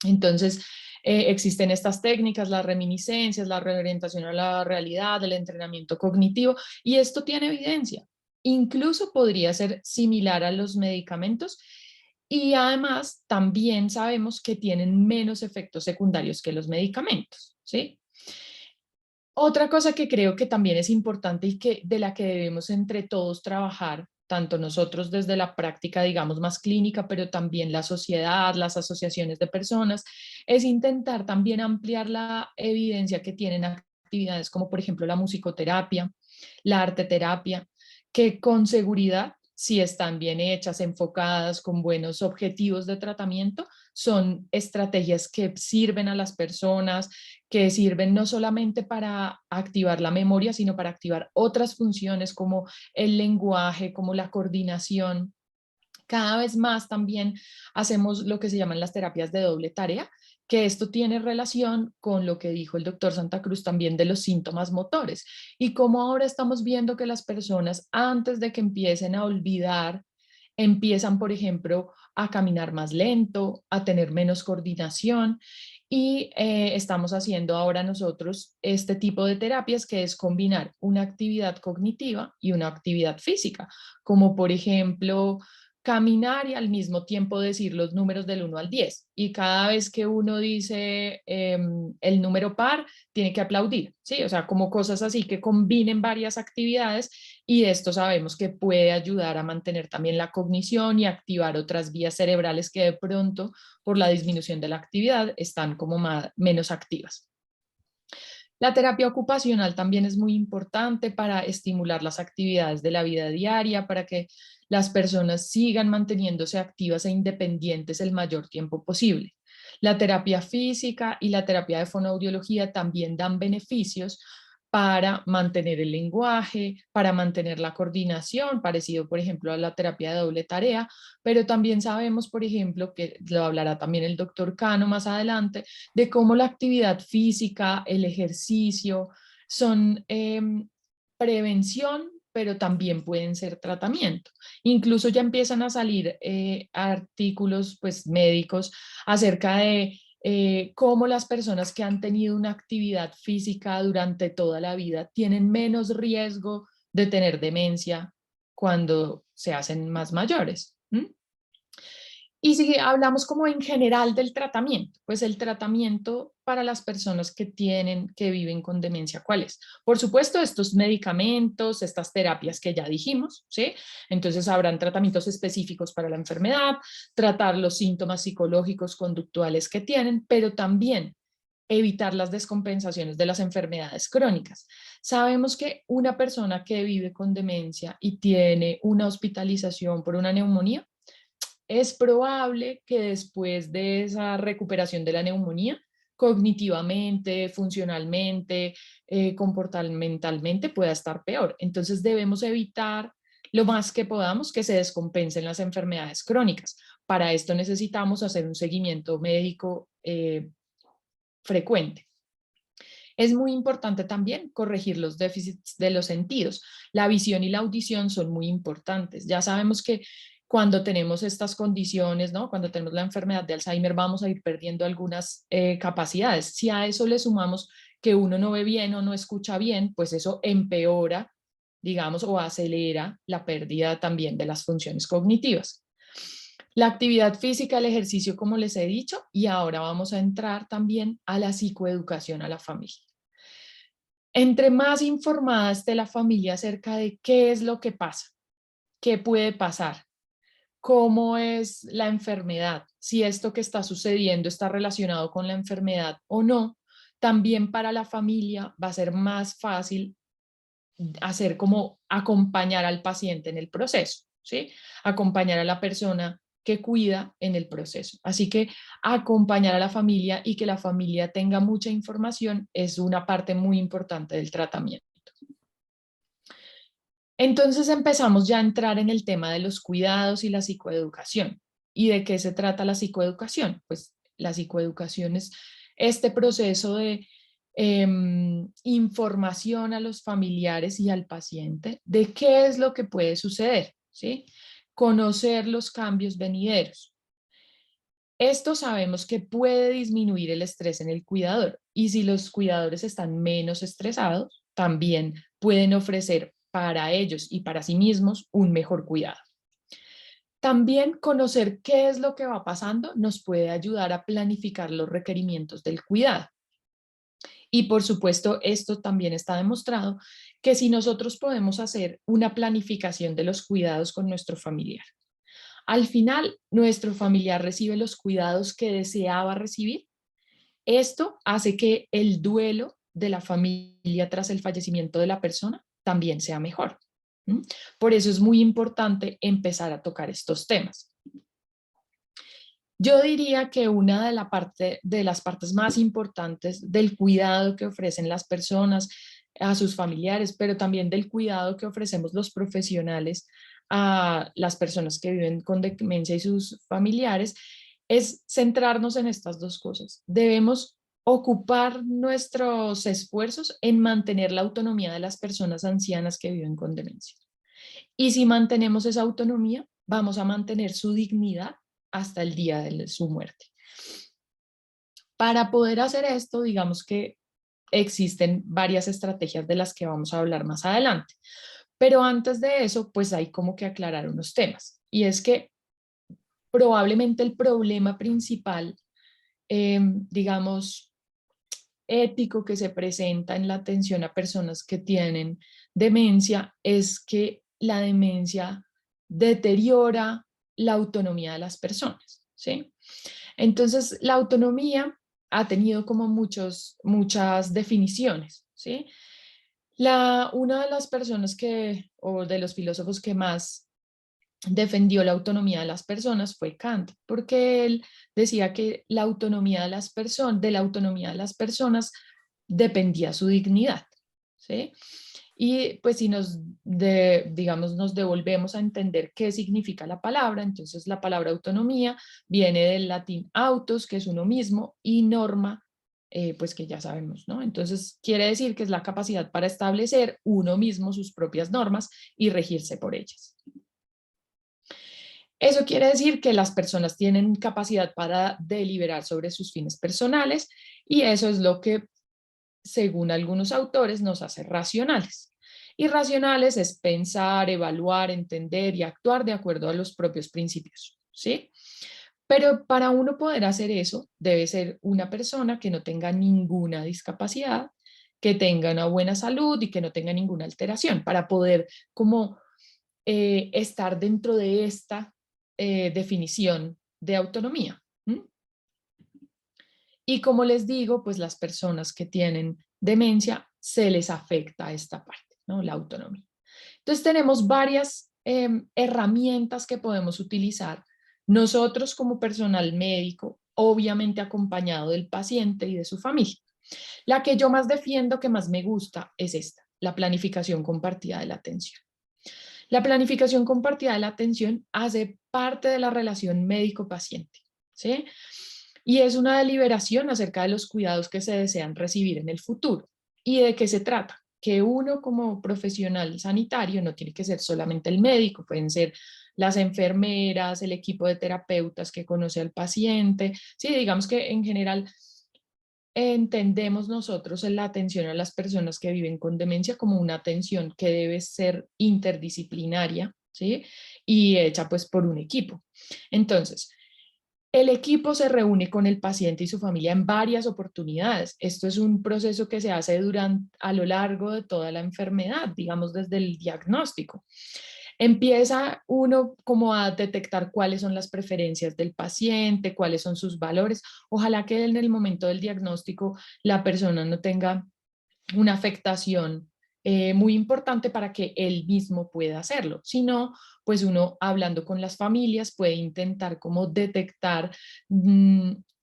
Entonces, existen estas técnicas, las reminiscencias, la reorientación a la realidad, el entrenamiento cognitivo, y esto tiene evidencia. Incluso podría ser similar a los medicamentos, y además también sabemos que tienen menos efectos secundarios que los medicamentos, ¿sí? Otra cosa que creo que también es importante y de la que debemos entre todos trabajar, tanto nosotros desde la práctica, digamos, más clínica, pero también la sociedad, las asociaciones de personas, es intentar también ampliar la evidencia que tienen actividades como, por ejemplo, la musicoterapia, la arteterapia, que con seguridad, si están bien hechas, enfocadas, con buenos objetivos de tratamiento, son estrategias que sirven a las personas, que sirven no solamente para activar la memoria, sino para activar otras funciones como el lenguaje, como la coordinación. Cada vez más también hacemos lo que se llaman las terapias de doble tarea, que esto tiene relación con lo que dijo el doctor Santa Cruz también de los síntomas motores, y como ahora estamos viendo que las personas, antes de que empiecen a olvidar, empiezan, por ejemplo, a caminar más lento, a tener menos coordinación, y estamos haciendo ahora nosotros este tipo de terapias, que es combinar una actividad cognitiva y una actividad física, como por ejemplo caminar y al mismo tiempo decir los números del 1 al 10. Y cada vez que uno dice el número par, tiene que aplaudir, ¿sí? O sea, como cosas así que combinen varias actividades, y esto sabemos que puede ayudar a mantener también la cognición y activar otras vías cerebrales que de pronto, por la disminución de la actividad, están como menos activas. La terapia ocupacional también es muy importante para estimular las actividades de la vida diaria, para que las personas sigan manteniéndose activas e independientes el mayor tiempo posible. La terapia física y la terapia de fonoaudiología también dan beneficios para mantener el lenguaje, para mantener la coordinación, parecido, por ejemplo, a la terapia de doble tarea, pero también sabemos, por ejemplo, que lo hablará también el doctor Cano más adelante, de cómo la actividad física, el ejercicio, son prevención, pero también pueden ser tratamiento. Incluso ya empiezan a salir artículos pues, médicos acerca de cómo las personas que han tenido una actividad física durante toda la vida tienen menos riesgo de tener demencia cuando se hacen más mayores. Y si hablamos como en general del tratamiento, pues el tratamiento para las personas que viven con demencia, ¿cuál es? Por supuesto, estos medicamentos, estas terapias que ya dijimos, ¿sí? Entonces habrán tratamientos específicos para la enfermedad, tratar los síntomas psicológicos, conductuales que tienen, pero también evitar las descompensaciones de las enfermedades crónicas. Sabemos que una persona que vive con demencia y tiene una hospitalización por una neumonía, es probable que después de esa recuperación de la neumonía, cognitivamente, funcionalmente, comportamentalmente pueda estar peor. Entonces debemos evitar lo más que podamos que se descompensen las enfermedades crónicas. Para esto necesitamos hacer un seguimiento médico frecuente. Es muy importante también corregir los déficits de los sentidos. La visión y la audición son muy importantes. Ya sabemos que cuando tenemos estas condiciones, ¿no? Cuando tenemos la enfermedad de Alzheimer, vamos a ir perdiendo algunas capacidades. Si a eso le sumamos que uno no ve bien o no escucha bien, pues eso empeora, digamos, o acelera la pérdida también de las funciones cognitivas. La actividad física, el ejercicio, como les he dicho, y ahora vamos a entrar también a la psicoeducación a la familia. Entre más informada esté la familia acerca de qué es lo que pasa, qué puede pasar, cómo es la enfermedad, si esto que está sucediendo está relacionado con la enfermedad o no, también para la familia va a ser más fácil hacer como acompañar al paciente en el proceso, ¿sí? Acompañar a la persona que cuida en el proceso. Así que acompañar a la familia y que la familia tenga mucha información es una parte muy importante del tratamiento. Entonces empezamos ya a entrar en el tema de los cuidados y la psicoeducación. ¿Y de qué se trata la psicoeducación? Pues la psicoeducación es este proceso de información a los familiares y al paciente de qué es lo que puede suceder, ¿sí? Conocer los cambios venideros. Esto sabemos que puede disminuir el estrés en el cuidador y si los cuidadores están menos estresados, también pueden ofrecer para ellos y para sí mismos un mejor cuidado. También conocer qué es lo que va pasando nos puede ayudar a planificar los requerimientos del cuidado. Y por supuesto, esto también está demostrado que si nosotros podemos hacer una planificación de los cuidados con nuestro familiar, al final nuestro familiar recibe los cuidados que deseaba recibir. Esto hace que el duelo de la familia tras el fallecimiento de la persona también sea mejor. Por eso es muy importante empezar a tocar estos temas. Yo diría que una de las partes más importantes del cuidado que ofrecen las personas a sus familiares, pero también del cuidado que ofrecemos los profesionales a las personas que viven con demencia y sus familiares, es centrarnos en estas dos cosas. Debemos ocupar nuestros esfuerzos en mantener la autonomía de las personas ancianas que viven con demencia. Y si mantenemos esa autonomía, vamos a mantener su dignidad hasta el día de su muerte. Para poder hacer esto, digamos que existen varias estrategias de las que vamos a hablar más adelante. Pero antes de eso, pues hay como que aclarar unos temas. Y es que probablemente el problema principal, digamos, ético que se presenta en la atención a personas que tienen demencia es que la demencia deteriora la autonomía de las personas, ¿sí? Entonces, la autonomía ha tenido como muchas definiciones, ¿sí? Una de las personas o de los filósofos que más defendió la autonomía de las personas fue Kant, porque él decía que la autonomía de la autonomía de las personas dependía su dignidad, ¿sí? Y pues si digamos, nos devolvemos a entender qué significa la palabra, entonces la palabra autonomía viene del latín autos, que es uno mismo, y norma, pues que ya sabemos, ¿no? Entonces quiere decir que es la capacidad para establecer uno mismo sus propias normas y regirse por ellas. Eso quiere decir que las personas tienen capacidad para deliberar sobre sus fines personales y eso es lo que, según algunos autores, nos hace racionales. Y racionales es pensar, evaluar, entender y actuar de acuerdo a los propios principios, ¿sí? Pero para uno poder hacer eso, debe ser una persona que no tenga ninguna discapacidad, que tenga una buena salud y que no tenga ninguna alteración, para poder como estar dentro de esta definición de autonomía. ¿Mm? Y como les digo, pues las personas que tienen demencia se les afecta esta parte, ¿no? La autonomía. Entonces tenemos varias herramientas que podemos utilizar nosotros como personal médico, obviamente acompañado del paciente y de su familia. La que yo más defiendo, que más me gusta, es esta, la planificación compartida de la atención. La planificación compartida de la atención hace parte de la relación médico-paciente, ¿sí? Y es una deliberación acerca de los cuidados que se desean recibir en el futuro. ¿Y de qué se trata? Que uno como profesional sanitario no tiene que ser solamente el médico, pueden ser las enfermeras, el equipo de terapeutas que conoce al paciente. Sí, digamos que en general entendemos nosotros en la atención a las personas que viven con demencia como una atención que debe ser interdisciplinaria, ¿sí? Y hecha pues por un equipo. Entonces, el equipo se reúne con el paciente y su familia en varias oportunidades. Esto es un proceso que se hace a lo largo de toda la enfermedad, digamos desde el diagnóstico. Empieza uno como a detectar cuáles son las preferencias del paciente, cuáles son sus valores. Ojalá que en el momento del diagnóstico la persona no tenga una afectación muy importante para que él mismo pueda hacerlo. Si no, pues uno hablando con las familias puede intentar como detectar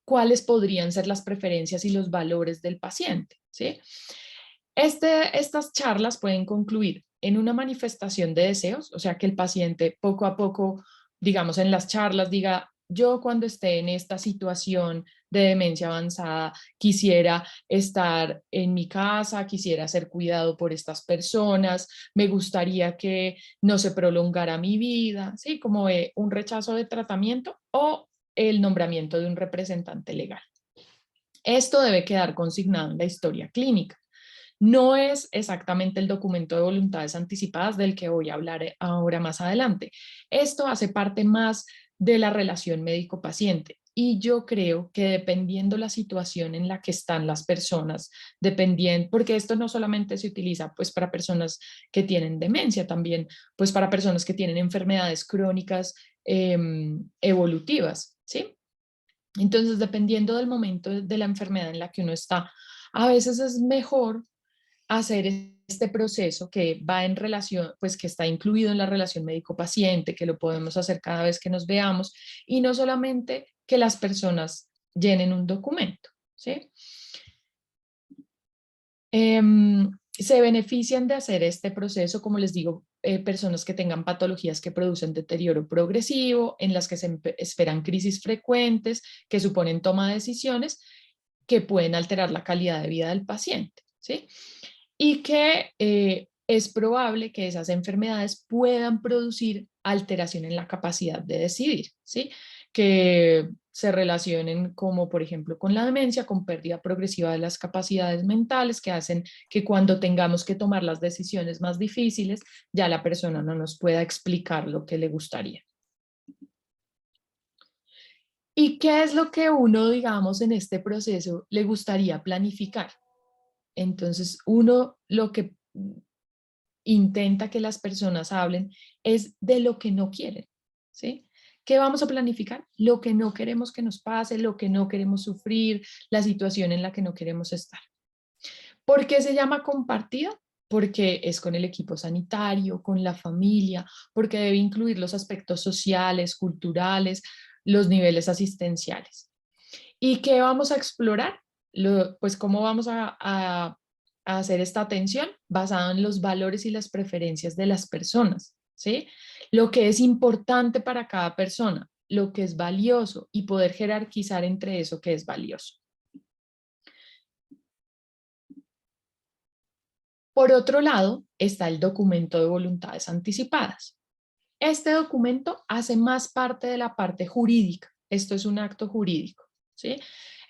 cuáles podrían ser las preferencias y los valores del paciente, ¿sí? Estas charlas pueden concluir en una manifestación de deseos, o sea que el paciente poco a poco, digamos en las charlas, diga, yo cuando esté en esta situación de demencia avanzada quisiera estar en mi casa, quisiera ser cuidado por estas personas, me gustaría que no se prolongara mi vida, ¿sí? Como un rechazo de tratamiento o el nombramiento de un representante legal. Esto debe quedar consignado en la historia clínica. No es exactamente el documento de voluntades anticipadas del que voy a hablar ahora más adelante. Esto hace parte más de la relación médico-paciente y yo creo que dependiendo la situación en la que están las personas, porque esto no solamente se utiliza pues para personas que tienen demencia, también pues para personas que tienen enfermedades crónicas evolutivas, ¿sí? Entonces, dependiendo del momento de la enfermedad en la que uno está, a veces es mejor hacer este proceso que va en relación, pues que está incluido en la relación médico-paciente, que lo podemos hacer cada vez que nos veamos y no solamente que las personas llenen un documento, ¿sí? Se benefician de hacer este proceso, como les digo, personas que tengan patologías que producen deterioro progresivo, en las que se esperan crisis frecuentes, que suponen toma de decisiones, que pueden alterar la calidad de vida del paciente, ¿sí? Y que es probable que esas enfermedades puedan producir alteración en la capacidad de decidir, ¿sí? Que se relacionen como por ejemplo con la demencia, con pérdida progresiva de las capacidades mentales que hacen que cuando tengamos que tomar las decisiones más difíciles, ya la persona no nos pueda explicar lo que le gustaría. ¿Y qué es lo que uno, digamos, en este proceso le gustaría planificar? Entonces, uno lo que intenta que las personas hablen es de lo que no quieren, ¿sí? ¿Qué vamos a planificar? Lo que no queremos que nos pase, lo que no queremos sufrir, la situación en la que no queremos estar. ¿Por qué se llama compartida? Porque es con el equipo sanitario, con la familia, porque debe incluir los aspectos sociales, culturales, los niveles asistenciales. ¿Y qué vamos a explorar? Pues cómo vamos a a hacer esta atención basada en los valores y las preferencias de las personas, ¿sí? Lo que es importante para cada persona, lo que es valioso y poder jerarquizar entre eso que es valioso. Por otro lado, está el documento de voluntades anticipadas. Este documento hace más parte de la parte jurídica. Esto es un acto jurídico, ¿sí?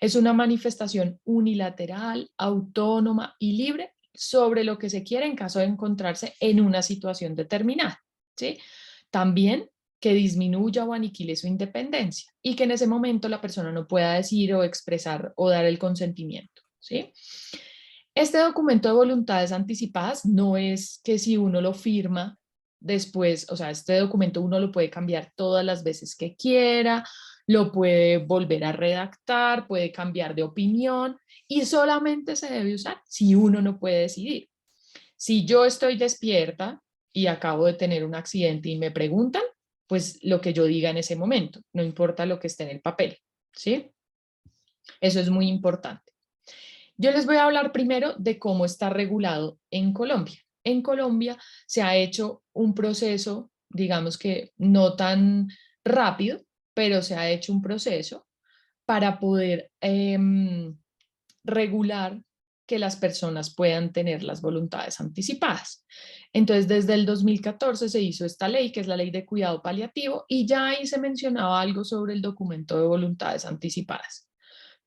Es una manifestación unilateral, autónoma y libre sobre lo que se quiere en caso de encontrarse en una situación determinada, ¿sí? También que disminuya o aniquile su independencia y que en ese momento la persona no pueda decir o expresar o dar el consentimiento, ¿sí? Este documento de voluntades anticipadas no es que si uno lo firma después, o sea, este documento uno lo puede cambiar todas las veces que quiera, lo puede volver a redactar, puede cambiar de opinión y solamente se debe usar si uno no puede decidir. Si yo estoy despierta y acabo de tener un accidente y me preguntan, pues lo que yo diga en ese momento, no importa lo que esté en el papel, ¿sí? Eso es muy importante. Yo les voy a hablar primero de cómo está regulado en Colombia. En Colombia se ha hecho un proceso, digamos que no tan rápido, pero se ha hecho un proceso para poder regular que las personas puedan tener las voluntades anticipadas. Entonces, desde el 2014 se hizo esta ley, que es la Ley de Cuidado Paliativo, y ya ahí se mencionaba algo sobre el documento de voluntades anticipadas.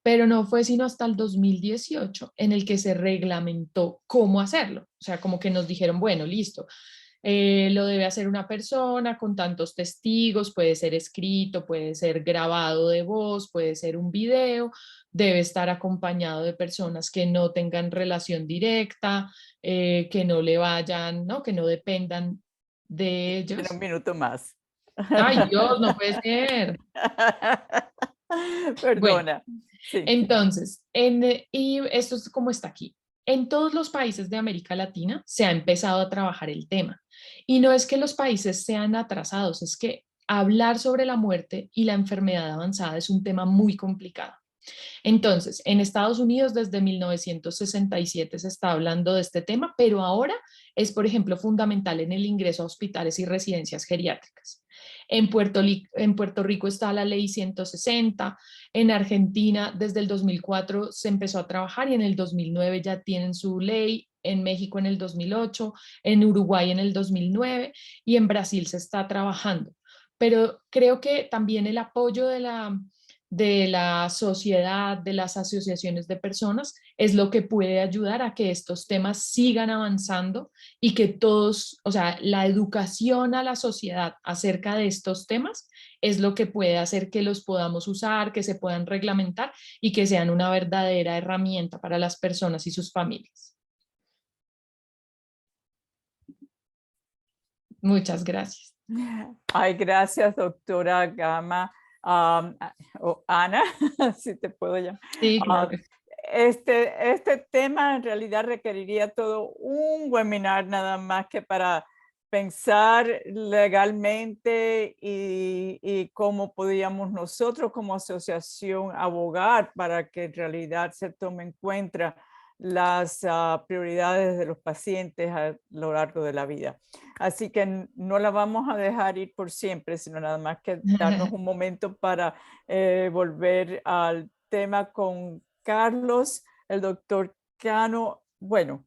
Pero no fue sino hasta el 2018 en el que se reglamentó cómo hacerlo. O sea, como que nos dijeron, bueno, listo, lo debe hacer una persona con tantos testigos, puede ser escrito, puede ser grabado de voz, puede ser un video, debe estar acompañado de personas que no tengan relación directa, que no le vayan, ¿no? Que no dependan de Tiene ellos. un minuto más. Ay, Dios, no puede ser. Bueno, Perdona. Sí. entonces, y esto es como está aquí. En todos los países de América Latina se ha empezado a trabajar el tema. Y no es que los países sean atrasados, es que hablar sobre la muerte y la enfermedad avanzada es un tema muy complicado. Entonces, en Estados Unidos desde 1967 se está hablando de este tema, pero ahora es, por ejemplo, fundamental en el ingreso a hospitales y residencias geriátricas. En Puerto Rico está la ley 160, en Argentina desde el 2004 se empezó a trabajar y en el 2009 ya tienen su ley, en México en el 2008, en Uruguay en el 2009 y en Brasil se está trabajando. Pero creo que también el apoyo de la sociedad, de las asociaciones de personas, es lo que puede ayudar a que estos temas sigan avanzando y que todos, o sea, la educación a la sociedad acerca de estos temas es lo que puede hacer que los podamos usar, que se puedan reglamentar y que sean una verdadera herramienta para las personas y sus familias. Muchas gracias. Ay, gracias, doctora Gama. O Ana, si te puedo llamar. Sí, claro. Este tema en realidad requeriría todo un webinar nada más que para pensar legalmente y cómo podríamos nosotros como asociación abogar para que en realidad se tome en cuenta las prioridades de los pacientes a lo largo de la vida. Así que no la vamos a dejar ir por siempre, sino nada más que darnos un momento para volver al tema con Carlos, el doctor Cano. Bueno,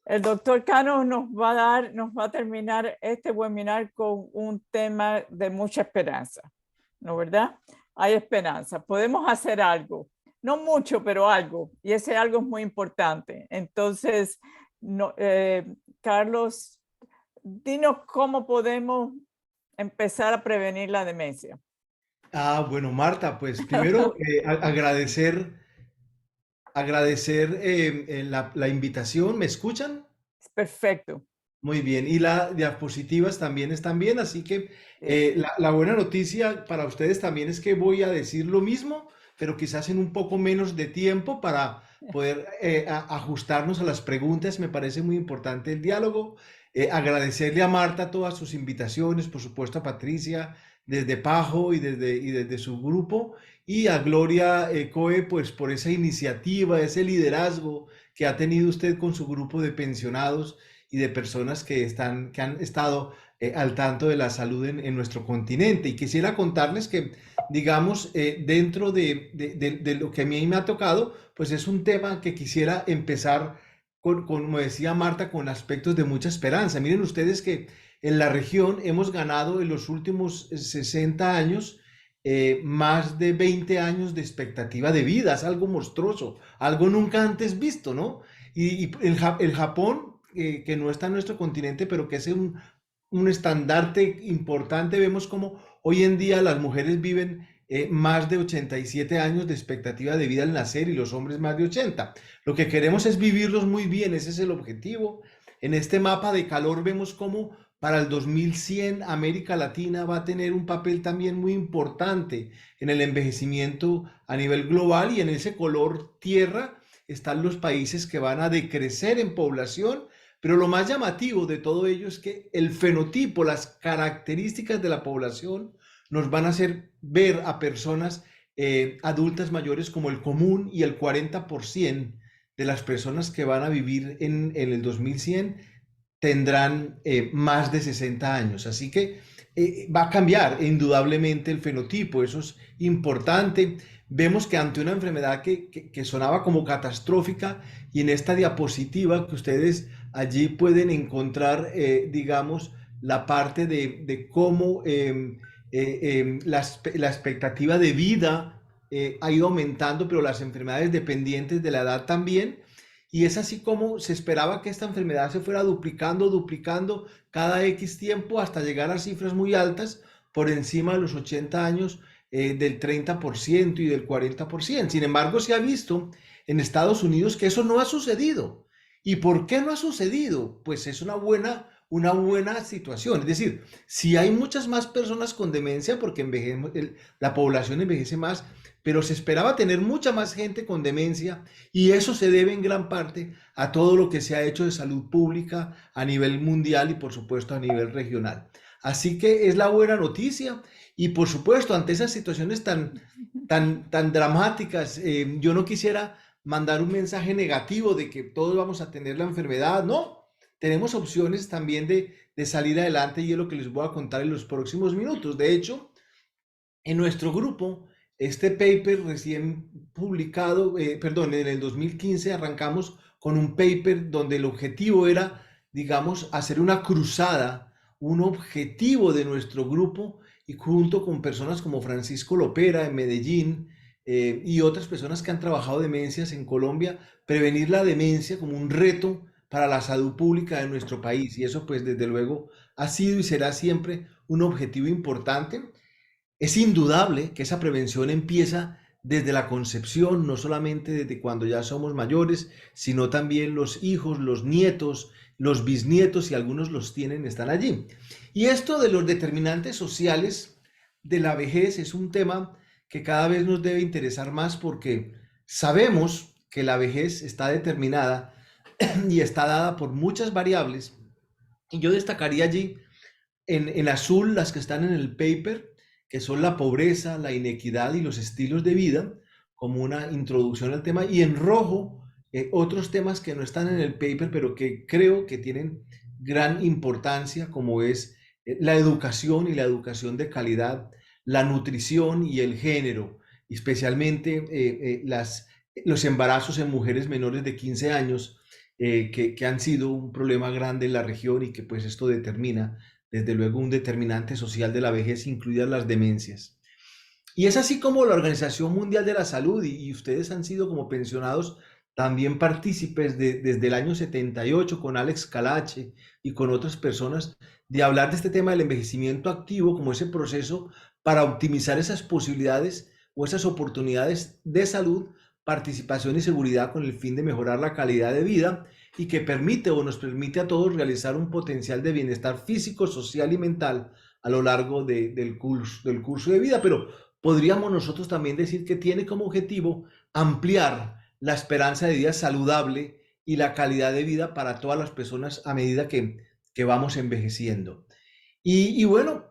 el doctor Cano nos va a terminar este webinar con un tema de mucha esperanza, ¿no verdad? Hay esperanza, podemos hacer algo. No mucho, pero algo. Y ese algo es muy importante. Entonces, Carlos, dinos cómo podemos empezar a prevenir la demencia. Bueno, Marta, pues primero agradecer la invitación. ¿Me escuchan? Perfecto. Muy bien. Y las diapositivas también están bien. Así que la buena noticia para ustedes también es que voy a decir lo mismo, pero quizás en un poco menos de tiempo para poder ajustarnos a las preguntas. Me parece muy importante el diálogo. Agradecerle a Marta todas sus invitaciones, por supuesto a Patricia desde Pajo y desde su grupo, y a Gloria Coe pues por esa iniciativa, ese liderazgo que ha tenido usted con su grupo de pensionados y de personas que han estado al tanto de la salud en nuestro continente. Y quisiera contarles que, digamos, dentro de lo que a mí me ha tocado, pues es un tema que quisiera empezar como decía Marta, con aspectos de mucha esperanza. Miren ustedes que en la región hemos ganado en los últimos 60 años más de 20 años de expectativa de vida. Es algo monstruoso, algo nunca antes visto, ¿no? Y el Japón, que no está en nuestro continente, pero que es un estandarte importante, vemos como hoy en día las mujeres viven más de 87 años de expectativa de vida al nacer y los hombres más de 80. Lo que queremos es vivirlos muy bien, ese es el objetivo. En este mapa de calor vemos cómo para el 2100 América Latina va a tener un papel también muy importante en el envejecimiento a nivel global, y en ese color tierra están los países que van a decrecer en población. Pero lo más llamativo de todo ello es que el fenotipo, las características de la población nos van a hacer ver a personas adultas mayores como el común, y el 40% de las personas que van a vivir en el 2100 tendrán más de 60 años. Así que va a cambiar indudablemente el fenotipo, eso es importante. Vemos que ante una enfermedad que sonaba como catastrófica, y en esta diapositiva que ustedes allí pueden encontrar, digamos, la parte de cómo la expectativa de vida ha ido aumentando, pero las enfermedades dependientes de la edad también. Y es así como se esperaba que esta enfermedad se fuera duplicando cada X tiempo hasta llegar a cifras muy altas, por encima de los 80 años, del 30% y del 40%. Sin embargo, se ha visto en Estados Unidos que eso no ha sucedido. ¿Y por qué no ha sucedido? Pues es una buena situación. Es decir, si hay muchas más personas con demencia, porque la población envejece más, pero se esperaba tener mucha más gente con demencia, y eso se debe en gran parte a todo lo que se ha hecho de salud pública a nivel mundial y por supuesto a nivel regional. Así que es la buena noticia, y por supuesto ante esas situaciones tan dramáticas, yo no quisiera mandar un mensaje negativo de que todos vamos a tener la enfermedad. No, tenemos opciones también de salir adelante, y es lo que les voy a contar en los próximos minutos. De hecho, en nuestro grupo, este paper recién publicado, en el 2015 arrancamos con un paper donde el objetivo era, digamos, hacer una cruzada, un objetivo de nuestro grupo, y junto con personas como Francisco Lopera en Medellín y otras personas que han trabajado demencias en Colombia, prevenir la demencia como un reto para la salud pública de nuestro país. Y eso pues desde luego ha sido y será siempre un objetivo importante. Es indudable que esa prevención empieza desde la concepción, no solamente desde cuando ya somos mayores, sino también los hijos, los nietos, los bisnietos, si algunos los tienen, están allí. Y esto de los determinantes sociales de la vejez es un tema que cada vez nos debe interesar más, porque sabemos que la vejez está determinada y está dada por muchas variables. Y yo destacaría allí en azul las que están en el paper, que son la pobreza, la inequidad y los estilos de vida, como una introducción al tema, y en rojo otros temas que no están en el paper, pero que creo que tienen gran importancia, como es la educación y la educación de calidad, la nutrición y el género, especialmente los embarazos en mujeres menores de 15 años, que han sido un problema grande en la región, y que pues esto determina desde luego un determinante social de la vejez, incluidas las demencias. Y es así como la Organización Mundial de la Salud, y ustedes han sido como pensionados también partícipes desde el año 78 con Alex Calache y con otras personas, de hablar de este tema del envejecimiento activo como ese proceso para optimizar esas posibilidades o esas oportunidades de salud, participación y seguridad, con el fin de mejorar la calidad de vida, y que permite o nos permite a todos realizar un potencial de bienestar físico, social y mental a lo largo del curso de vida. Pero podríamos nosotros también decir que tiene como objetivo ampliar la esperanza de vida saludable y la calidad de vida para todas las personas a medida que vamos envejeciendo. Y bueno,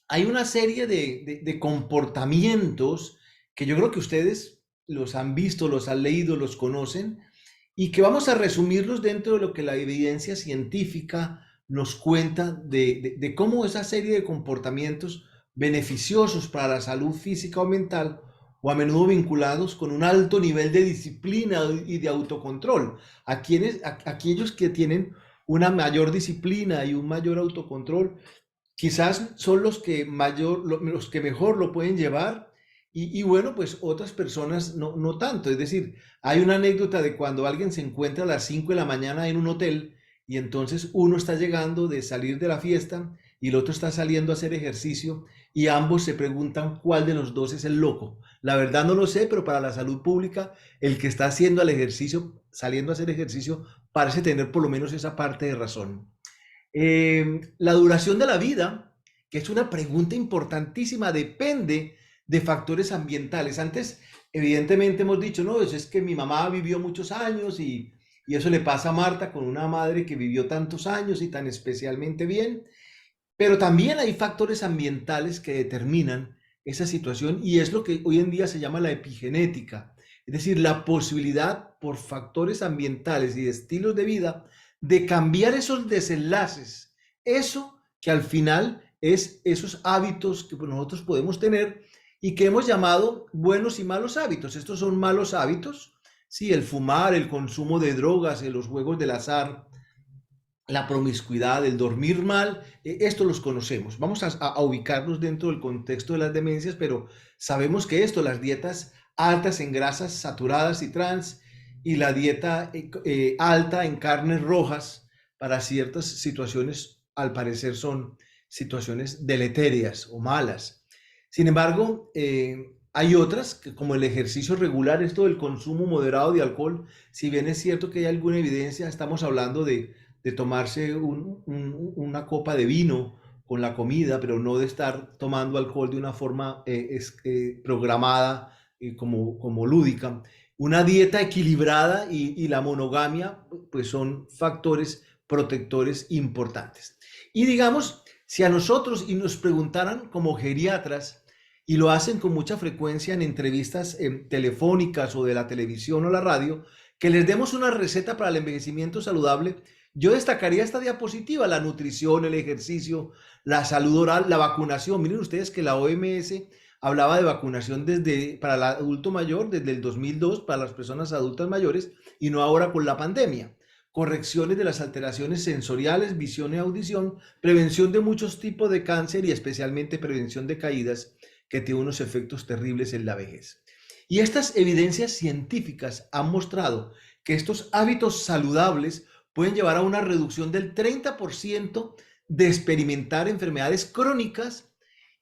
hay una serie de comportamientos que yo creo que ustedes los han visto, los han leído, los conocen, y que vamos a resumirlos dentro de lo que la evidencia científica nos cuenta de cómo esa serie de comportamientos beneficiosos para la salud física o mental, o a menudo vinculados con un alto nivel de disciplina y de autocontrol. Aquellos que tienen una mayor disciplina y un mayor autocontrol, quizás son los que mejor lo pueden llevar, y bueno, pues otras personas no tanto. Es decir, hay una anécdota de cuando alguien se encuentra a las 5 de la mañana en un hotel y entonces uno está llegando de salir de la fiesta y el otro está saliendo a hacer ejercicio y ambos se preguntan cuál de los dos es el loco. La verdad no lo sé, pero para la salud pública, el que está haciendo el ejercicio, saliendo a hacer ejercicio, parece tener por lo menos esa parte de razón. La duración de la vida, que es una pregunta importantísima, depende de factores ambientales. Antes, evidentemente hemos dicho, no, es que mi mamá vivió muchos años y eso le pasa a Marta con una madre que vivió tantos años y tan especialmente bien. Pero también hay factores ambientales que determinan esa situación y es lo que hoy en día se llama la epigenética. Es decir, la posibilidad por factores ambientales y de estilos de vida de cambiar esos desenlaces. Eso que al final es esos hábitos que nosotros podemos tener y que hemos llamado buenos y malos hábitos. Estos son malos hábitos, sí, el fumar, el consumo de drogas, los juegos del azar, la promiscuidad, el dormir mal, esto los conocemos. Vamos a ubicarnos dentro del contexto de las demencias, pero sabemos que las dietas altas en grasas saturadas y trans y la dieta alta en carnes rojas para ciertas situaciones, al parecer son situaciones deleterias o malas. Sin embargo, hay otras, como el ejercicio regular, esto del consumo moderado de alcohol, si bien es cierto que hay alguna evidencia, estamos hablando de tomarse una copa de vino con la comida, pero no de estar tomando alcohol de una forma programada como lúdica. Una dieta equilibrada y la monogamia, pues son factores protectores importantes. Y digamos, si a nosotros y nos preguntaran como geriatras, y lo hacen con mucha frecuencia en entrevistas telefónicas o de la televisión o la radio, que les demos una receta para el envejecimiento saludable, yo destacaría esta diapositiva: la nutrición, el ejercicio, la salud oral, la vacunación. Miren ustedes que la OMS hablaba de vacunación para el adulto mayor desde el 2002 para las personas adultas mayores y no ahora con la pandemia. Correcciones de las alteraciones sensoriales, visión y audición, prevención de muchos tipos de cáncer y especialmente prevención de caídas, que tiene unos efectos terribles en la vejez. Y estas evidencias científicas han mostrado que estos hábitos saludables pueden llevar a una reducción del 30% de experimentar enfermedades crónicas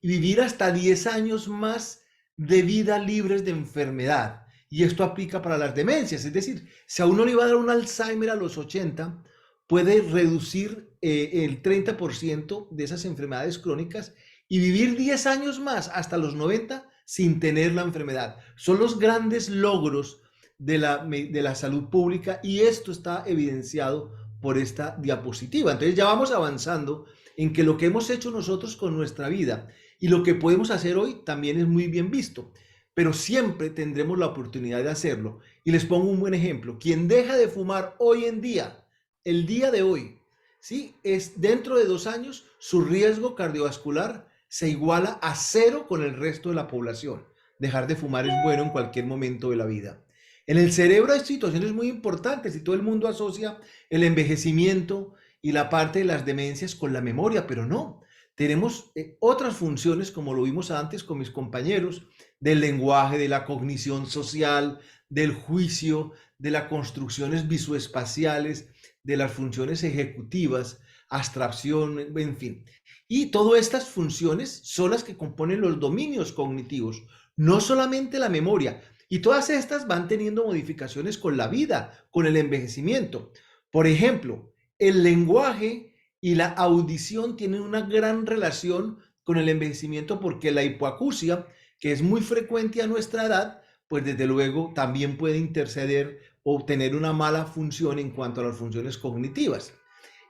y vivir hasta 10 años más de vida libres de enfermedad. Y esto aplica para las demencias, es decir, si a uno le va a dar un Alzheimer a los 80, puede reducir el 30% de esas enfermedades crónicas y vivir 10 años más hasta los 90 sin tener la enfermedad. Son los grandes logros de la salud pública y esto está evidenciado por esta diapositiva. Entonces ya vamos avanzando en que lo que hemos hecho nosotros con nuestra vida y lo que podemos hacer hoy también es muy bien visto, pero siempre tendremos la oportunidad de hacerlo. Y les pongo un buen ejemplo: quien deja de fumar hoy en día, el día de hoy, ¿sí? Es dentro de 2 años, su riesgo cardiovascular se iguala a 0 con el resto de la población. Dejar de fumar es bueno en cualquier momento de la vida. En el cerebro hay situaciones muy importantes y todo el mundo asocia el envejecimiento y la parte de las demencias con la memoria, pero no. Tenemos otras funciones, como lo vimos antes con mis compañeros, del lenguaje, de la cognición social, del juicio, de las construcciones visoespaciales, de las funciones ejecutivas, abstracción, en fin. Y todas estas funciones son las que componen los dominios cognitivos, no solamente la memoria. Y todas estas van teniendo modificaciones con la vida, con el envejecimiento. Por ejemplo, el lenguaje y la audición tienen una gran relación con el envejecimiento porque la hipoacusia, que es muy frecuente a nuestra edad, pues desde luego también puede interceder o tener una mala función en cuanto a las funciones cognitivas.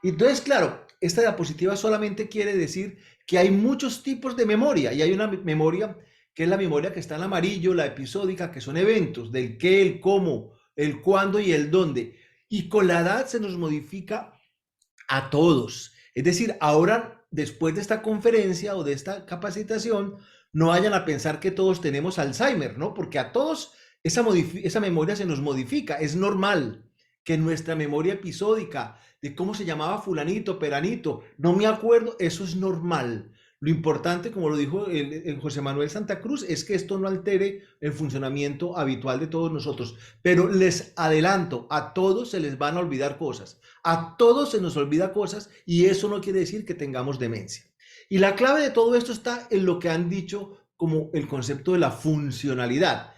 Entonces, claro, esta diapositiva solamente quiere decir que hay muchos tipos de memoria y hay una memoria que es la memoria que está en amarillo, la episódica, que son eventos del qué, el cómo, el cuándo y el dónde. Y con la edad se nos modifica a todos. Es decir, ahora, después de esta conferencia o de esta capacitación, no vayan a pensar que todos tenemos Alzheimer, ¿no? Porque a todos esa memoria se nos modifica. Es normal que nuestra memoria episódica de cómo se llamaba fulanito, peranito, no me acuerdo, eso es normal. Lo importante, como lo dijo el José Manuel Santa Cruz, es que esto no altere el funcionamiento habitual de todos nosotros. Pero les adelanto, a todos se les van a olvidar cosas. A todos se nos olvida cosas y eso no quiere decir que tengamos demencia. Y la clave de todo esto está en lo que han dicho como el concepto de la funcionalidad.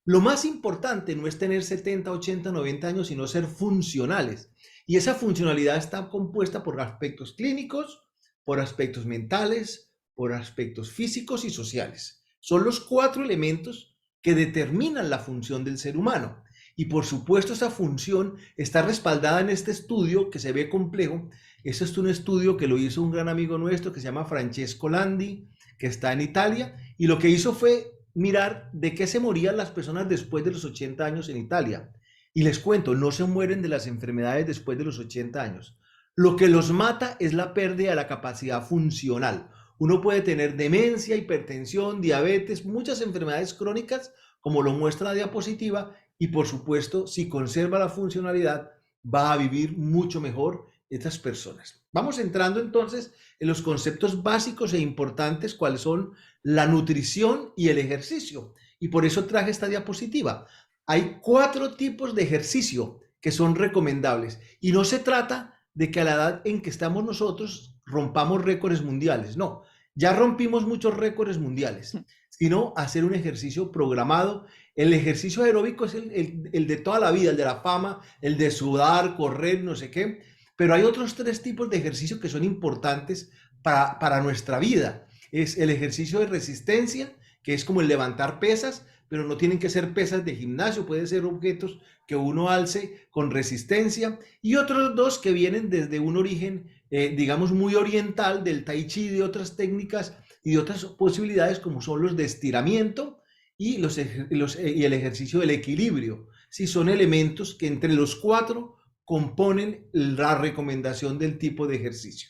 Lo más importante no es tener 70, 80, 90 años, sino ser funcionales. Y esa funcionalidad está compuesta por aspectos clínicos, por aspectos mentales, por aspectos físicos y sociales. Son los 4 elementos que determinan la función del ser humano. Y por supuesto esa función está respaldada en este estudio que se ve complejo. Este es un estudio que lo hizo un gran amigo nuestro que se llama Francesco Landi, que está en Italia, y lo que hizo fue mirar de qué se morían las personas después de los 80 años en Italia. Y les cuento, no se mueren de las enfermedades después de los 80 años. Lo que los mata es la pérdida de la capacidad funcional. Uno puede tener demencia, hipertensión, diabetes, muchas enfermedades crónicas, como lo muestra la diapositiva, y por supuesto, si conserva la funcionalidad, va a vivir mucho mejor estas personas. Vamos entrando entonces en los conceptos básicos e importantes, cuáles son la nutrición y el ejercicio. Y por eso traje esta diapositiva. Hay 4 tipos de ejercicio que son recomendables. Y no se trata de que a la edad en que estamos nosotros rompamos récords mundiales. No, ya rompimos muchos récords mundiales, sino hacer un ejercicio programado. El ejercicio aeróbico es el de toda la vida, el de la fama, el de sudar, correr, no sé qué. Pero hay otros 3 tipos de ejercicio que son importantes para nuestra vida. Es el ejercicio de resistencia, que es como el levantar pesas, pero no tienen que ser pesas de gimnasio, pueden ser objetos que uno alce con resistencia. Y otros 2 que vienen desde un origen, digamos, muy oriental, del tai chi, de otras técnicas y de otras posibilidades, como son los de estiramiento y el ejercicio del equilibrio. Sí, son elementos que entre los 4 componen la recomendación del tipo de ejercicio.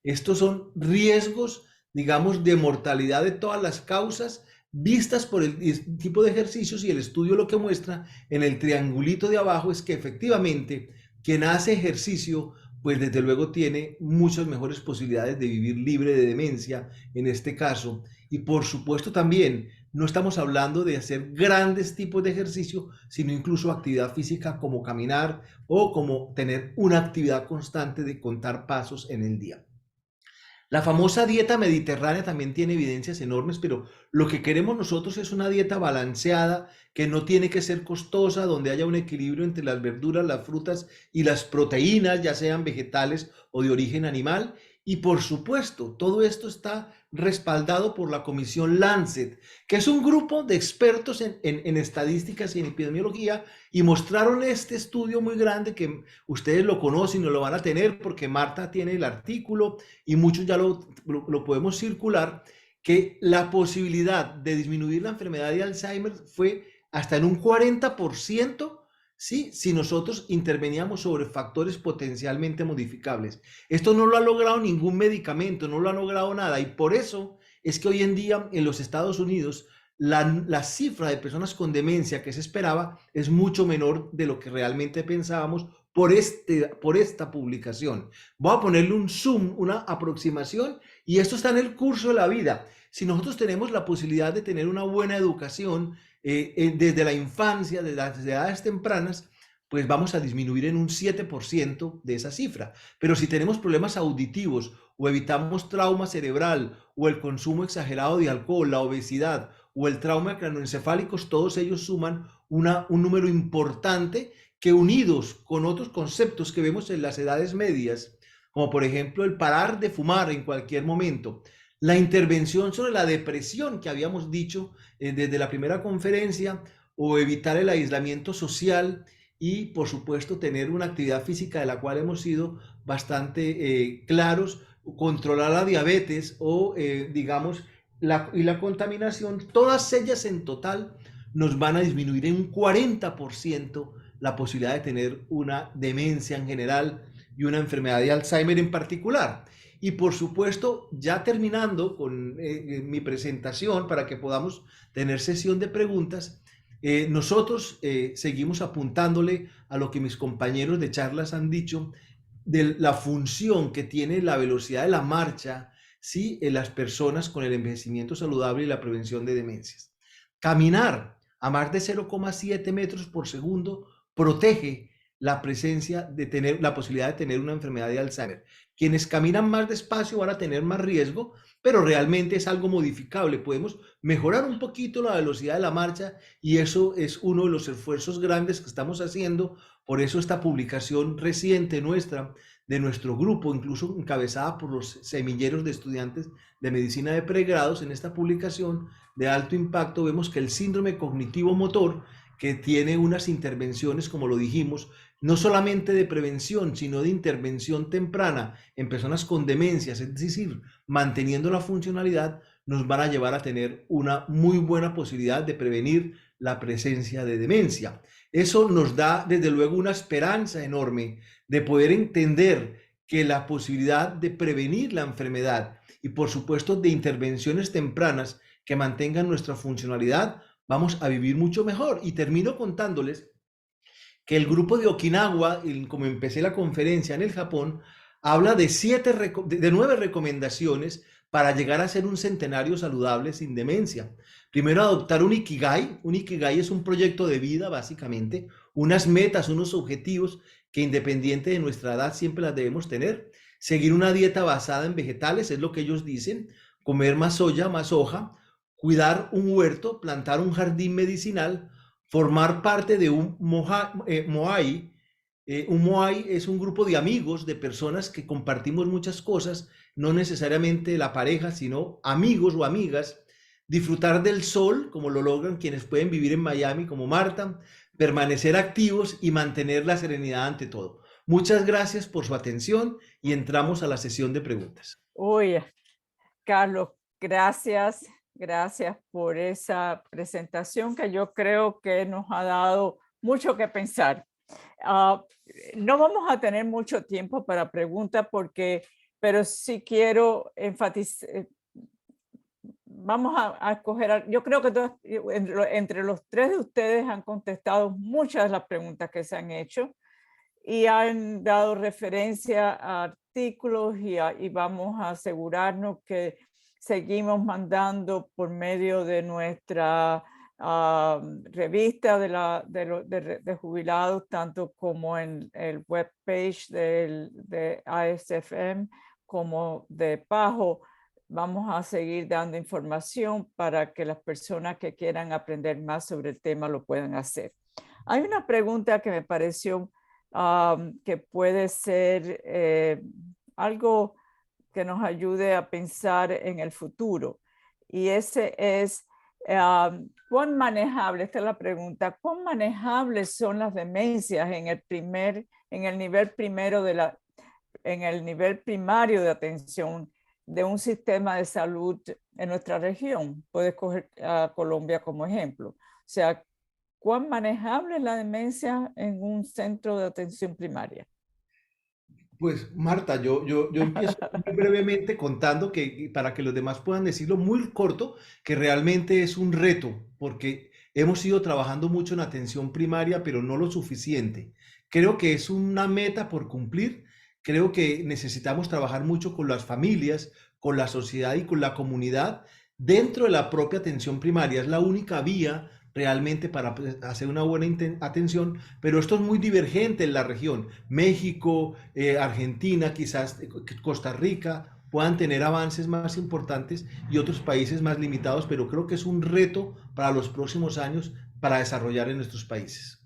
Estos son riesgos, digamos, de mortalidad de todas las causas vistas por el tipo de ejercicios, y el estudio lo que muestra en el triangulito de abajo es que efectivamente quien hace ejercicio, pues desde luego tiene muchas mejores posibilidades de vivir libre de demencia en este caso. Y por supuesto también no estamos hablando de hacer grandes tipos de ejercicio, sino incluso actividad física como caminar o como tener una actividad constante de contar pasos en el día. La famosa dieta mediterránea también tiene evidencias enormes, pero lo que queremos nosotros es una dieta balanceada, que no tiene que ser costosa, donde haya un equilibrio entre las verduras, las frutas y las proteínas, ya sean vegetales o de origen animal. Y por supuesto, todo esto está respaldado por la Comisión Lancet, que es un grupo de expertos en estadísticas y en epidemiología, y mostraron este estudio muy grande que ustedes lo conocen y lo van a tener porque Marta tiene el artículo y muchos ya lo podemos circular, que la posibilidad de disminuir la enfermedad de Alzheimer fue hasta en un 40%, ¿sí? Si nosotros interveníamos sobre factores potencialmente modificables. Esto no lo ha logrado ningún medicamento, no lo ha logrado nada, y por eso es que hoy en día en los Estados Unidos la cifra de personas con demencia que se esperaba es mucho menor de lo que realmente pensábamos por esta publicación. Voy a ponerle un zoom, una aproximación, y esto está en el curso de la vida. Si nosotros tenemos la posibilidad de tener una buena educación desde la infancia, desde las edades tempranas, pues vamos a disminuir en un 7% de esa cifra. Pero si tenemos problemas auditivos o evitamos trauma cerebral o el consumo exagerado de alcohol, la obesidad o el trauma craneoencefálicos, todos ellos suman un número importante que, unidos con otros conceptos que vemos en las edades medias, como por ejemplo el parar de fumar en cualquier momento, la intervención sobre la depresión que habíamos dicho desde la primera conferencia, o evitar el aislamiento social, y por supuesto tener una actividad física de la cual hemos sido bastante claros, controlar la diabetes o digamos la contaminación, todas ellas en total nos van a disminuir en un 40% la posibilidad de tener una demencia en general y una enfermedad de Alzheimer en particular. Y por supuesto, ya terminando con mi presentación para que podamos tener sesión de preguntas, nosotros seguimos apuntándole a lo que mis compañeros de charlas han dicho de la función que tiene la velocidad de la marcha, ¿sí?, en las personas con el envejecimiento saludable y la prevención de demencias. Caminar a más de 0,7 metros por segundo protege la presencia de tener la posibilidad de tener una enfermedad de Alzheimer. Quienes caminan más despacio van a tener más riesgo, pero realmente es algo modificable. Podemos mejorar un poquito la velocidad de la marcha y eso es uno de los esfuerzos grandes que estamos haciendo. Por eso esta publicación reciente nuestra, de nuestro grupo, incluso encabezada por los semilleros de estudiantes de medicina de pregrados, en esta publicación de alto impacto vemos que el síndrome cognitivo motor, que tiene unas intervenciones, como lo dijimos, no solamente de prevención, sino de intervención temprana en personas con demencias, es decir, manteniendo la funcionalidad, nos van a llevar a tener una muy buena posibilidad de prevenir la presencia de demencia. Eso nos da, desde luego, una esperanza enorme de poder entender que la posibilidad de prevenir la enfermedad y, por supuesto, de intervenciones tempranas que mantengan nuestra funcionalidad, vamos a vivir mucho mejor. Y termino contándoles que el grupo de Okinawa, como empecé la conferencia en el Japón, habla de 9 recomendaciones para llegar a ser un centenario saludable sin demencia. Primero, adoptar un Ikigai. Un Ikigai es un proyecto de vida, básicamente, unas metas, unos objetivos que, independiente de nuestra edad, siempre las debemos tener. Seguir una dieta basada en vegetales, es lo que ellos dicen, comer más soya, más hoja, cuidar un huerto, plantar un jardín medicinal, formar parte de un Moai. Un Moai es un grupo de amigos, de personas que compartimos muchas cosas, no necesariamente la pareja, sino amigos o amigas. Disfrutar del sol, como lo logran quienes pueden vivir en Miami, como Marta, permanecer activos y mantener la serenidad ante todo. Muchas gracias por su atención y entramos a la sesión de preguntas. Uy, Carlos, gracias. Gracias por esa presentación que yo creo que nos ha dado mucho que pensar. No vamos a tener mucho tiempo para preguntas pero sí quiero enfatizar. Vamos a escoger, yo creo que entre los 3 de ustedes han contestado muchas de las preguntas que se han hecho y han dado referencia a artículos y vamos a asegurarnos que seguimos mandando por medio de nuestra revista de jubilados, tanto como en el webpage de ASFM como de PAHO. Vamos a seguir dando información para que las personas que quieran aprender más sobre el tema lo puedan hacer. Hay una pregunta que me pareció que puede ser algo que nos ayude a pensar en el futuro. Y ese es, ¿cuán manejable, esta es la pregunta, cuán manejables son las demencias en el nivel primario de atención de un sistema de salud en nuestra región? Puedes coger a Colombia como ejemplo. O sea, ¿cuán manejable es la demencia en un centro de atención primaria? Pues Marta, yo empiezo muy brevemente contando que para que los demás puedan decirlo muy corto, que realmente es un reto, porque hemos ido trabajando mucho en atención primaria, pero no lo suficiente. Creo que es una meta por cumplir. Creo que necesitamos trabajar mucho con las familias, con la sociedad y con la comunidad dentro de la propia atención primaria. Es la única vía realmente para hacer una buena atención, pero esto es muy divergente en la región. México, Argentina, quizás Costa Rica puedan tener avances más importantes y otros países más limitados, pero creo que es un reto para los próximos años para desarrollar en nuestros países.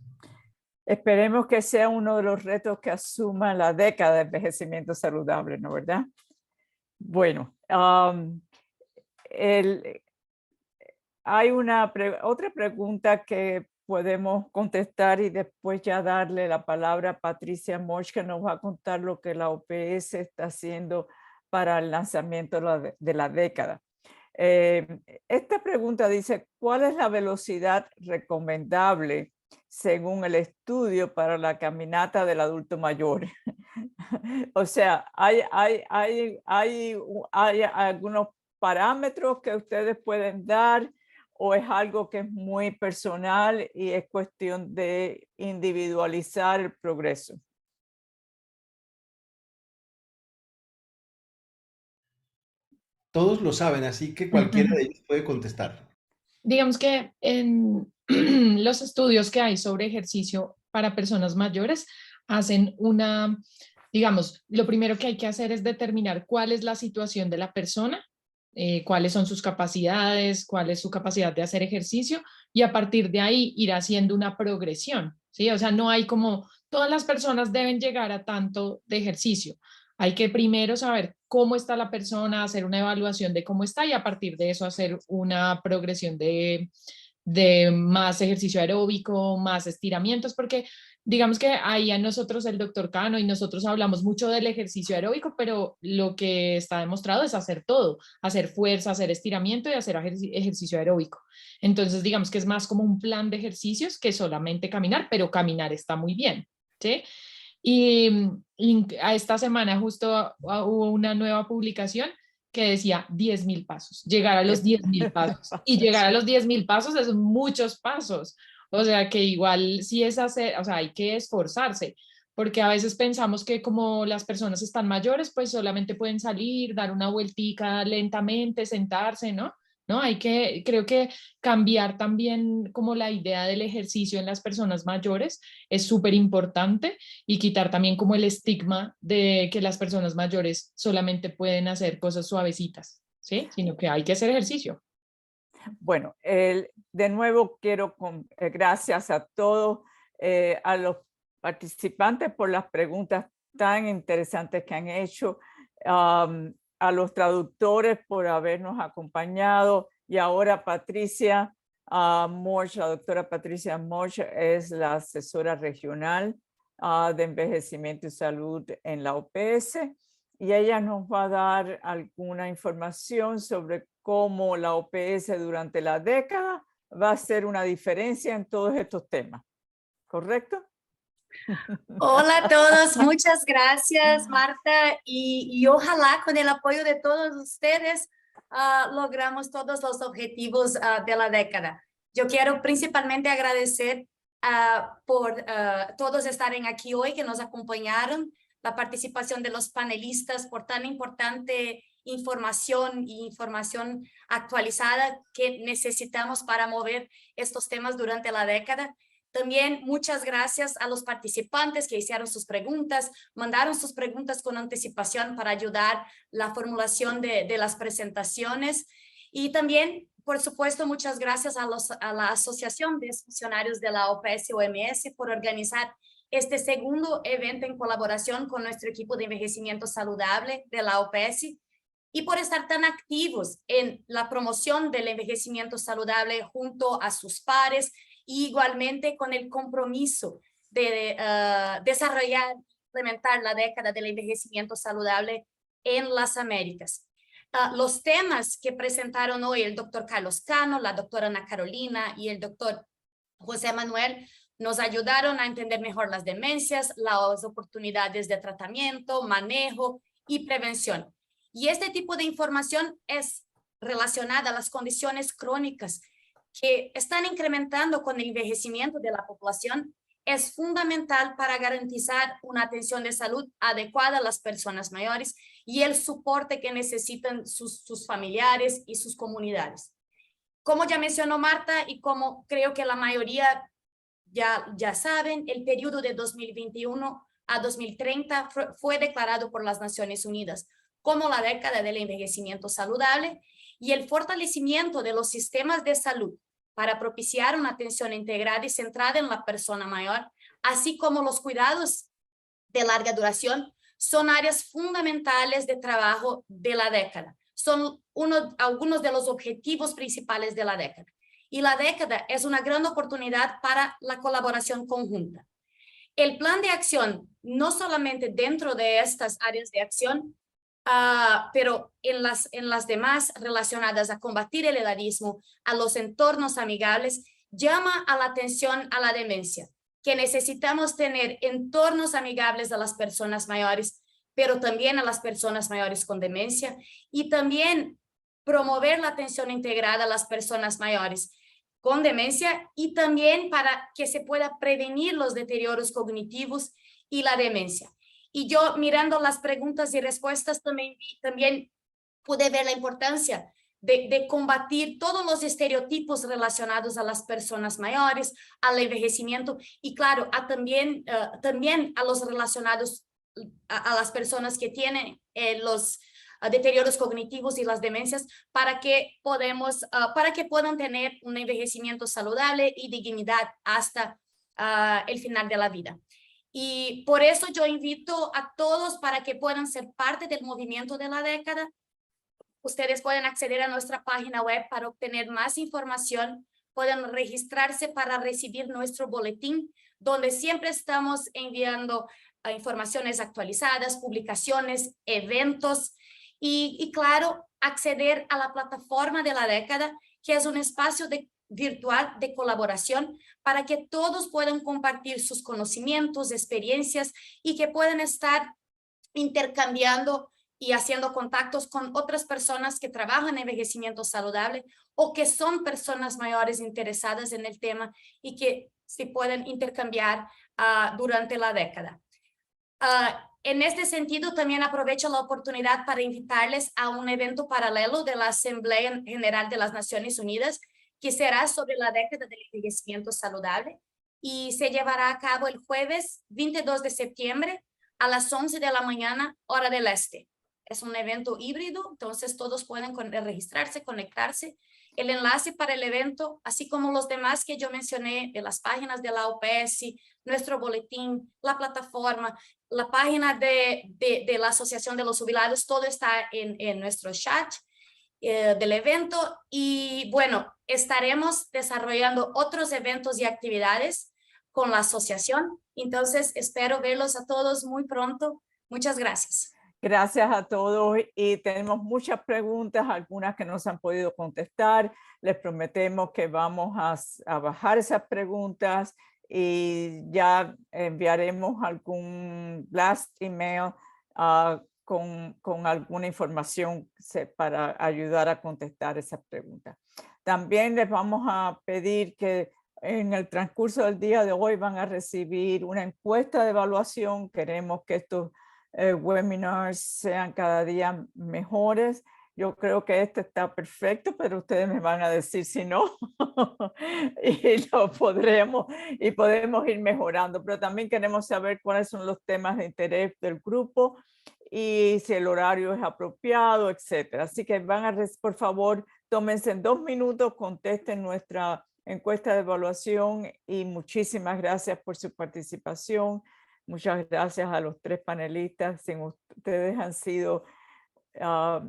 Esperemos que sea uno de los retos que asuma la década de envejecimiento saludable, ¿no verdad? Bueno, hay otra pregunta que podemos contestar y después ya darle la palabra a Patricia Moch, que nos va a contar lo que la OPS está haciendo para el lanzamiento de la década. Esta pregunta dice, ¿cuál es la velocidad recomendable según el estudio para la caminata del adulto mayor. O sea, hay algunos parámetros que ustedes pueden dar, o es algo que es muy personal y es cuestión de individualizar el progreso. Todos lo saben, así que cualquiera de ellos puede contestar. Digamos que en los estudios que hay sobre ejercicio para personas mayores hacen una, digamos, lo primero que hay que hacer es determinar cuál es la situación de la persona, cuáles son sus capacidades, cuál es su capacidad de hacer ejercicio, y a partir de ahí ir haciendo una progresión, ¿sí? O sea, no hay como todas las personas deben llegar a tanto de ejercicio. Hay que primero saber cómo está la persona, hacer una evaluación de cómo está y a partir de eso hacer una progresión de más ejercicio aeróbico, más estiramientos, porque digamos que ahí a nosotros, el doctor Cano y nosotros hablamos mucho del ejercicio aeróbico, pero lo que está demostrado es hacer todo, hacer fuerza, hacer estiramiento y hacer ejercicio aeróbico. Entonces, digamos que es más como un plan de ejercicios que solamente caminar, pero caminar está muy bien, ¿sí? Y a esta semana justo hubo una nueva publicación que decía 10.000 pasos, llegar a los 10.000 pasos. Y llegar a los 10.000 pasos es muchos pasos. O sea que igual sí es hacer, o sea, hay que esforzarse, porque a veces pensamos que como las personas están mayores, pues solamente pueden salir, dar una vueltica lentamente, sentarse, ¿no? ¿No? Hay que, creo que cambiar también como la idea del ejercicio en las personas mayores es súper importante y quitar también como el estigma de que las personas mayores solamente pueden hacer cosas suavecitas, ¿sí? Sino que hay que hacer ejercicio. Bueno, de nuevo quiero, gracias a todos, a los participantes por las preguntas tan interesantes que han hecho, a los traductores por habernos acompañado, y ahora Patricia Morch, la doctora Patricia Morch es la asesora regional de envejecimiento y salud en la OPS, y ella nos va a dar alguna información sobre cómo la OPS durante la década va a hacer una diferencia en todos estos temas. ¿Correcto? Hola a todos, muchas gracias Marta y ojalá con el apoyo de todos ustedes logramos todos los objetivos de la década. Yo quiero principalmente agradecer por todos estarem aquí hoy, que nos acompañaron, la participación de los panelistas por tan importante información y información actualizada que necesitamos para mover estos temas durante la década. También muchas gracias a los participantes que hicieron sus preguntas, mandaron sus preguntas con anticipación para ayudar la formulación de las presentaciones. Y también, por supuesto, muchas gracias a la Asociación de Funcionarios de la OPS-OMS por organizar este segundo evento en colaboración con nuestro equipo de envejecimiento saludable de la OPS y por estar tan activos en la promoción del envejecimiento saludable junto a sus pares, y igualmente con el compromiso de desarrollar e implementar la década del envejecimiento saludable en las Américas. Los temas que presentaron hoy el doctor Carlos Cano, la doctora Ana Carolina y el doctor José Manuel nos ayudaron a entender mejor las demencias, las oportunidades de tratamiento, manejo y prevención. Y este tipo de información es relacionada a las condiciones crónicas que están incrementando con el envejecimiento de la población. Es fundamental para garantizar una atención de salud adecuada a las personas mayores y el soporte que necesitan sus familiares y sus comunidades. Como ya mencionó Marta y como creo que la mayoría ya saben, el periodo de 2021 a 2030 fue declarado por las Naciones Unidas como la década del envejecimiento saludable y el fortalecimiento de los sistemas de salud para propiciar una atención integrada y centrada en la persona mayor, así como los cuidados de larga duración, son áreas fundamentales de trabajo de la década. Son algunos de los objetivos principales de la década. Y la década es una gran oportunidad para la colaboración conjunta. El plan de acción, no solamente dentro de estas áreas de acción, pero en las demás relacionadas a combatir el edadismo, a los entornos amigables, llama a la atención a la demencia, que necesitamos tener entornos amigables a las personas mayores, pero también a las personas mayores con demencia, y también promover la atención integrada a las personas mayores con demencia, y también para que se pueda prevenir los deterioros cognitivos y la demencia. Y yo, mirando las preguntas y respuestas, también pude ver la importancia de combatir todos los estereotipos relacionados a las personas mayores, al envejecimiento, y claro, también a los relacionados a las personas que tienen los deterioros cognitivos y las demencias, para que puedan tener un envejecimiento saludable y dignidad hasta el final de la vida. Y por eso yo invito a todos para que puedan ser parte del movimiento de la década. Ustedes pueden acceder a nuestra página web para obtener más información. Pueden registrarse para recibir nuestro boletín, donde siempre estamos enviando informaciones actualizadas, publicaciones, eventos y claro, acceder a la plataforma de la década, que es un espacio virtual de colaboración para que todos puedan compartir sus conocimientos, experiencias y que puedan estar intercambiando y haciendo contactos con otras personas que trabajan en envejecimiento saludable o que son personas mayores interesadas en el tema y que se pueden intercambiar durante la década. En este sentido, también aprovecho la oportunidad para invitarles a un evento paralelo de la Asamblea General de las Naciones Unidas, que será sobre la década del envejecimiento saludable y se llevará a cabo el jueves 22 de septiembre a las 11 de la mañana, hora del este. Es un evento híbrido, entonces todos pueden registrarse, conectarse. El enlace para el evento, así como los demás que yo mencioné, de las páginas de la OPS, nuestro boletín, la plataforma, la página de la Asociación de los Jubilados, todo está en nuestro chat del evento. Y bueno, estaremos desarrollando otros eventos y actividades con la asociación. Entonces, espero verlos a todos muy pronto. Muchas gracias. Gracias a todos y tenemos muchas preguntas, algunas que no se han podido contestar. Les prometemos que vamos a bajar esas preguntas y ya enviaremos algún blast email con alguna información para ayudar a contestar esas preguntas. También les vamos a pedir que en el transcurso del día de hoy van a recibir una encuesta de evaluación. Queremos que estos webinars sean cada día mejores. Yo creo que este está perfecto, pero ustedes me van a decir si no y podemos ir mejorando, pero también queremos saber cuáles son los temas de interés del grupo y si el horario es apropiado, etcétera. Así que por favor, tómense 2 minutos, contesten nuestra encuesta de evaluación y muchísimas gracias por su participación. Muchas gracias a los 3 panelistas. Ustedes han sido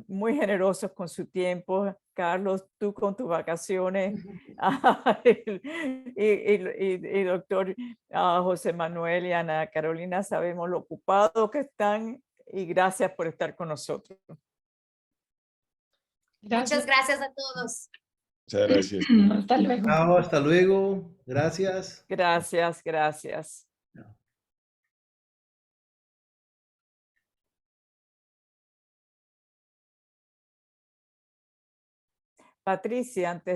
muy generosos con su tiempo. Carlos, tú con tus vacaciones y doctor José Manuel y Ana Carolina, sabemos lo ocupados que están y gracias por estar con nosotros. Muchas gracias a todos. Muchas gracias. Hasta luego. Chao, hasta luego. Gracias. Gracias, gracias. Patricia, antes de